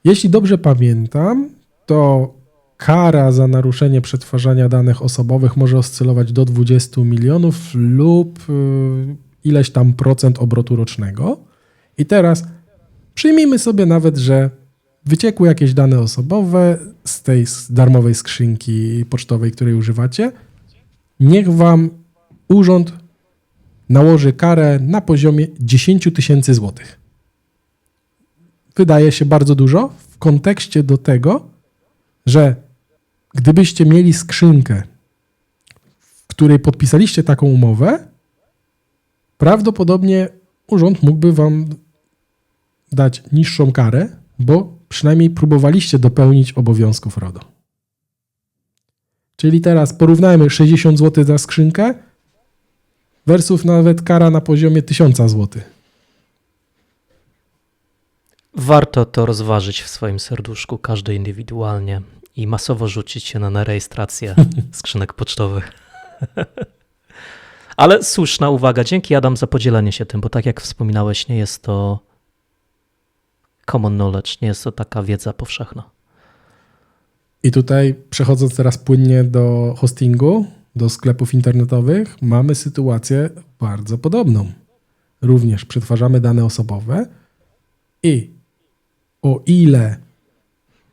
Jeśli dobrze pamiętam, to kara za naruszenie przetwarzania danych osobowych może oscylować do 20 milionów lub ileś tam procent obrotu rocznego. I teraz przyjmijmy sobie nawet, że wyciekły jakieś dane osobowe z tej darmowej skrzynki pocztowej, której używacie. Niech wam urząd nałoży karę na poziomie 10 000 złotych. Wydaje się bardzo dużo w kontekście do tego, że gdybyście mieli skrzynkę, w której podpisaliście taką umowę, prawdopodobnie urząd mógłby wam dać niższą karę, bo przynajmniej próbowaliście dopełnić obowiązków RODO. Czyli teraz porównajmy 60 zł za skrzynkę versus nawet kara na poziomie 1000 zł. Warto to rozważyć w swoim serduszku, każdy indywidualnie i masowo rzucić się na rejestrację skrzynek pocztowych. Ale słuszna uwaga. Dzięki Adam za podzielenie się tym, bo tak jak wspominałeś, nie jest to common knowledge, nie jest to taka wiedza powszechna. I tutaj przechodząc teraz płynnie do hostingu, do sklepów internetowych, mamy sytuację bardzo podobną. Również przetwarzamy dane osobowe i o ile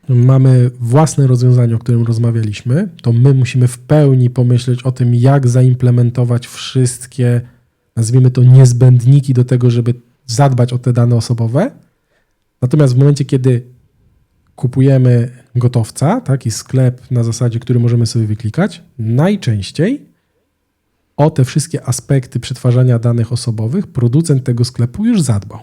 mamy własne rozwiązanie, o którym rozmawialiśmy, to my musimy w pełni pomyśleć o tym, jak zaimplementować wszystkie, nazwijmy to, niezbędniki do tego, żeby zadbać o te dane osobowe. Natomiast w momencie, kiedy kupujemy gotowca, taki sklep na zasadzie, który możemy sobie wyklikać, najczęściej o te wszystkie aspekty przetwarzania danych osobowych producent tego sklepu już zadbał.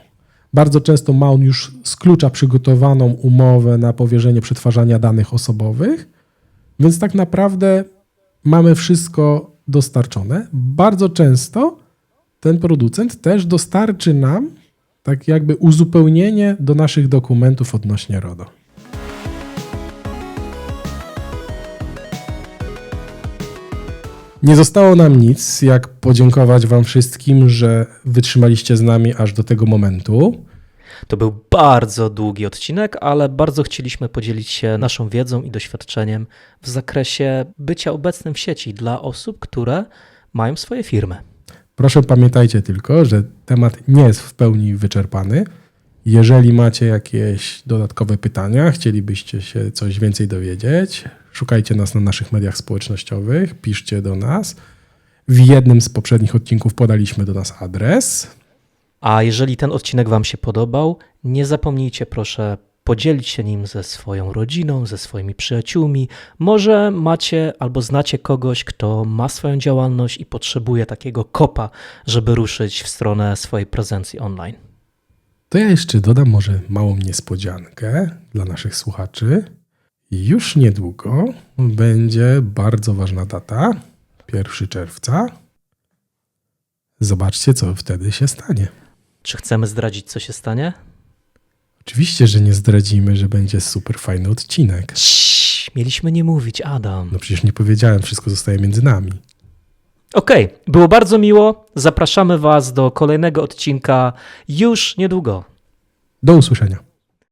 Bardzo często ma on już z klucza przygotowaną umowę na powierzenie przetwarzania danych osobowych, więc tak naprawdę mamy wszystko dostarczone. Bardzo często ten producent też dostarczy nam tak jakby uzupełnienie do naszych dokumentów odnośnie RODO. Nie zostało nam nic, jak podziękować wam wszystkim, że wytrzymaliście z nami aż do tego momentu. To był bardzo długi odcinek, ale bardzo chcieliśmy podzielić się naszą wiedzą i doświadczeniem w zakresie bycia obecnym w sieci dla osób, które mają swoje firmy. Proszę pamiętajcie tylko, że temat nie jest w pełni wyczerpany. Jeżeli macie jakieś dodatkowe pytania, chcielibyście się coś więcej dowiedzieć, szukajcie nas na naszych mediach społecznościowych, piszcie do nas. W jednym z poprzednich odcinków podaliśmy do nas adres. A jeżeli ten odcinek Wam się podobał, nie zapomnijcie proszę podzielić się nim ze swoją rodziną, ze swoimi przyjaciółmi. Może macie albo znacie kogoś, kto ma swoją działalność i potrzebuje takiego kopa, żeby ruszyć w stronę swojej prezencji online. To ja jeszcze dodam może małą niespodziankę dla naszych słuchaczy. Już niedługo będzie bardzo ważna data, 1 czerwca. Zobaczcie, co wtedy się stanie. Czy chcemy zdradzić, co się stanie? Oczywiście, że nie zdradzimy, że będzie super fajny odcinek. Mieliśmy nie mówić, Adam. No przecież nie powiedziałem, wszystko zostaje między nami. Okej, było bardzo miło. Zapraszamy Was do kolejnego odcinka już niedługo. Do usłyszenia.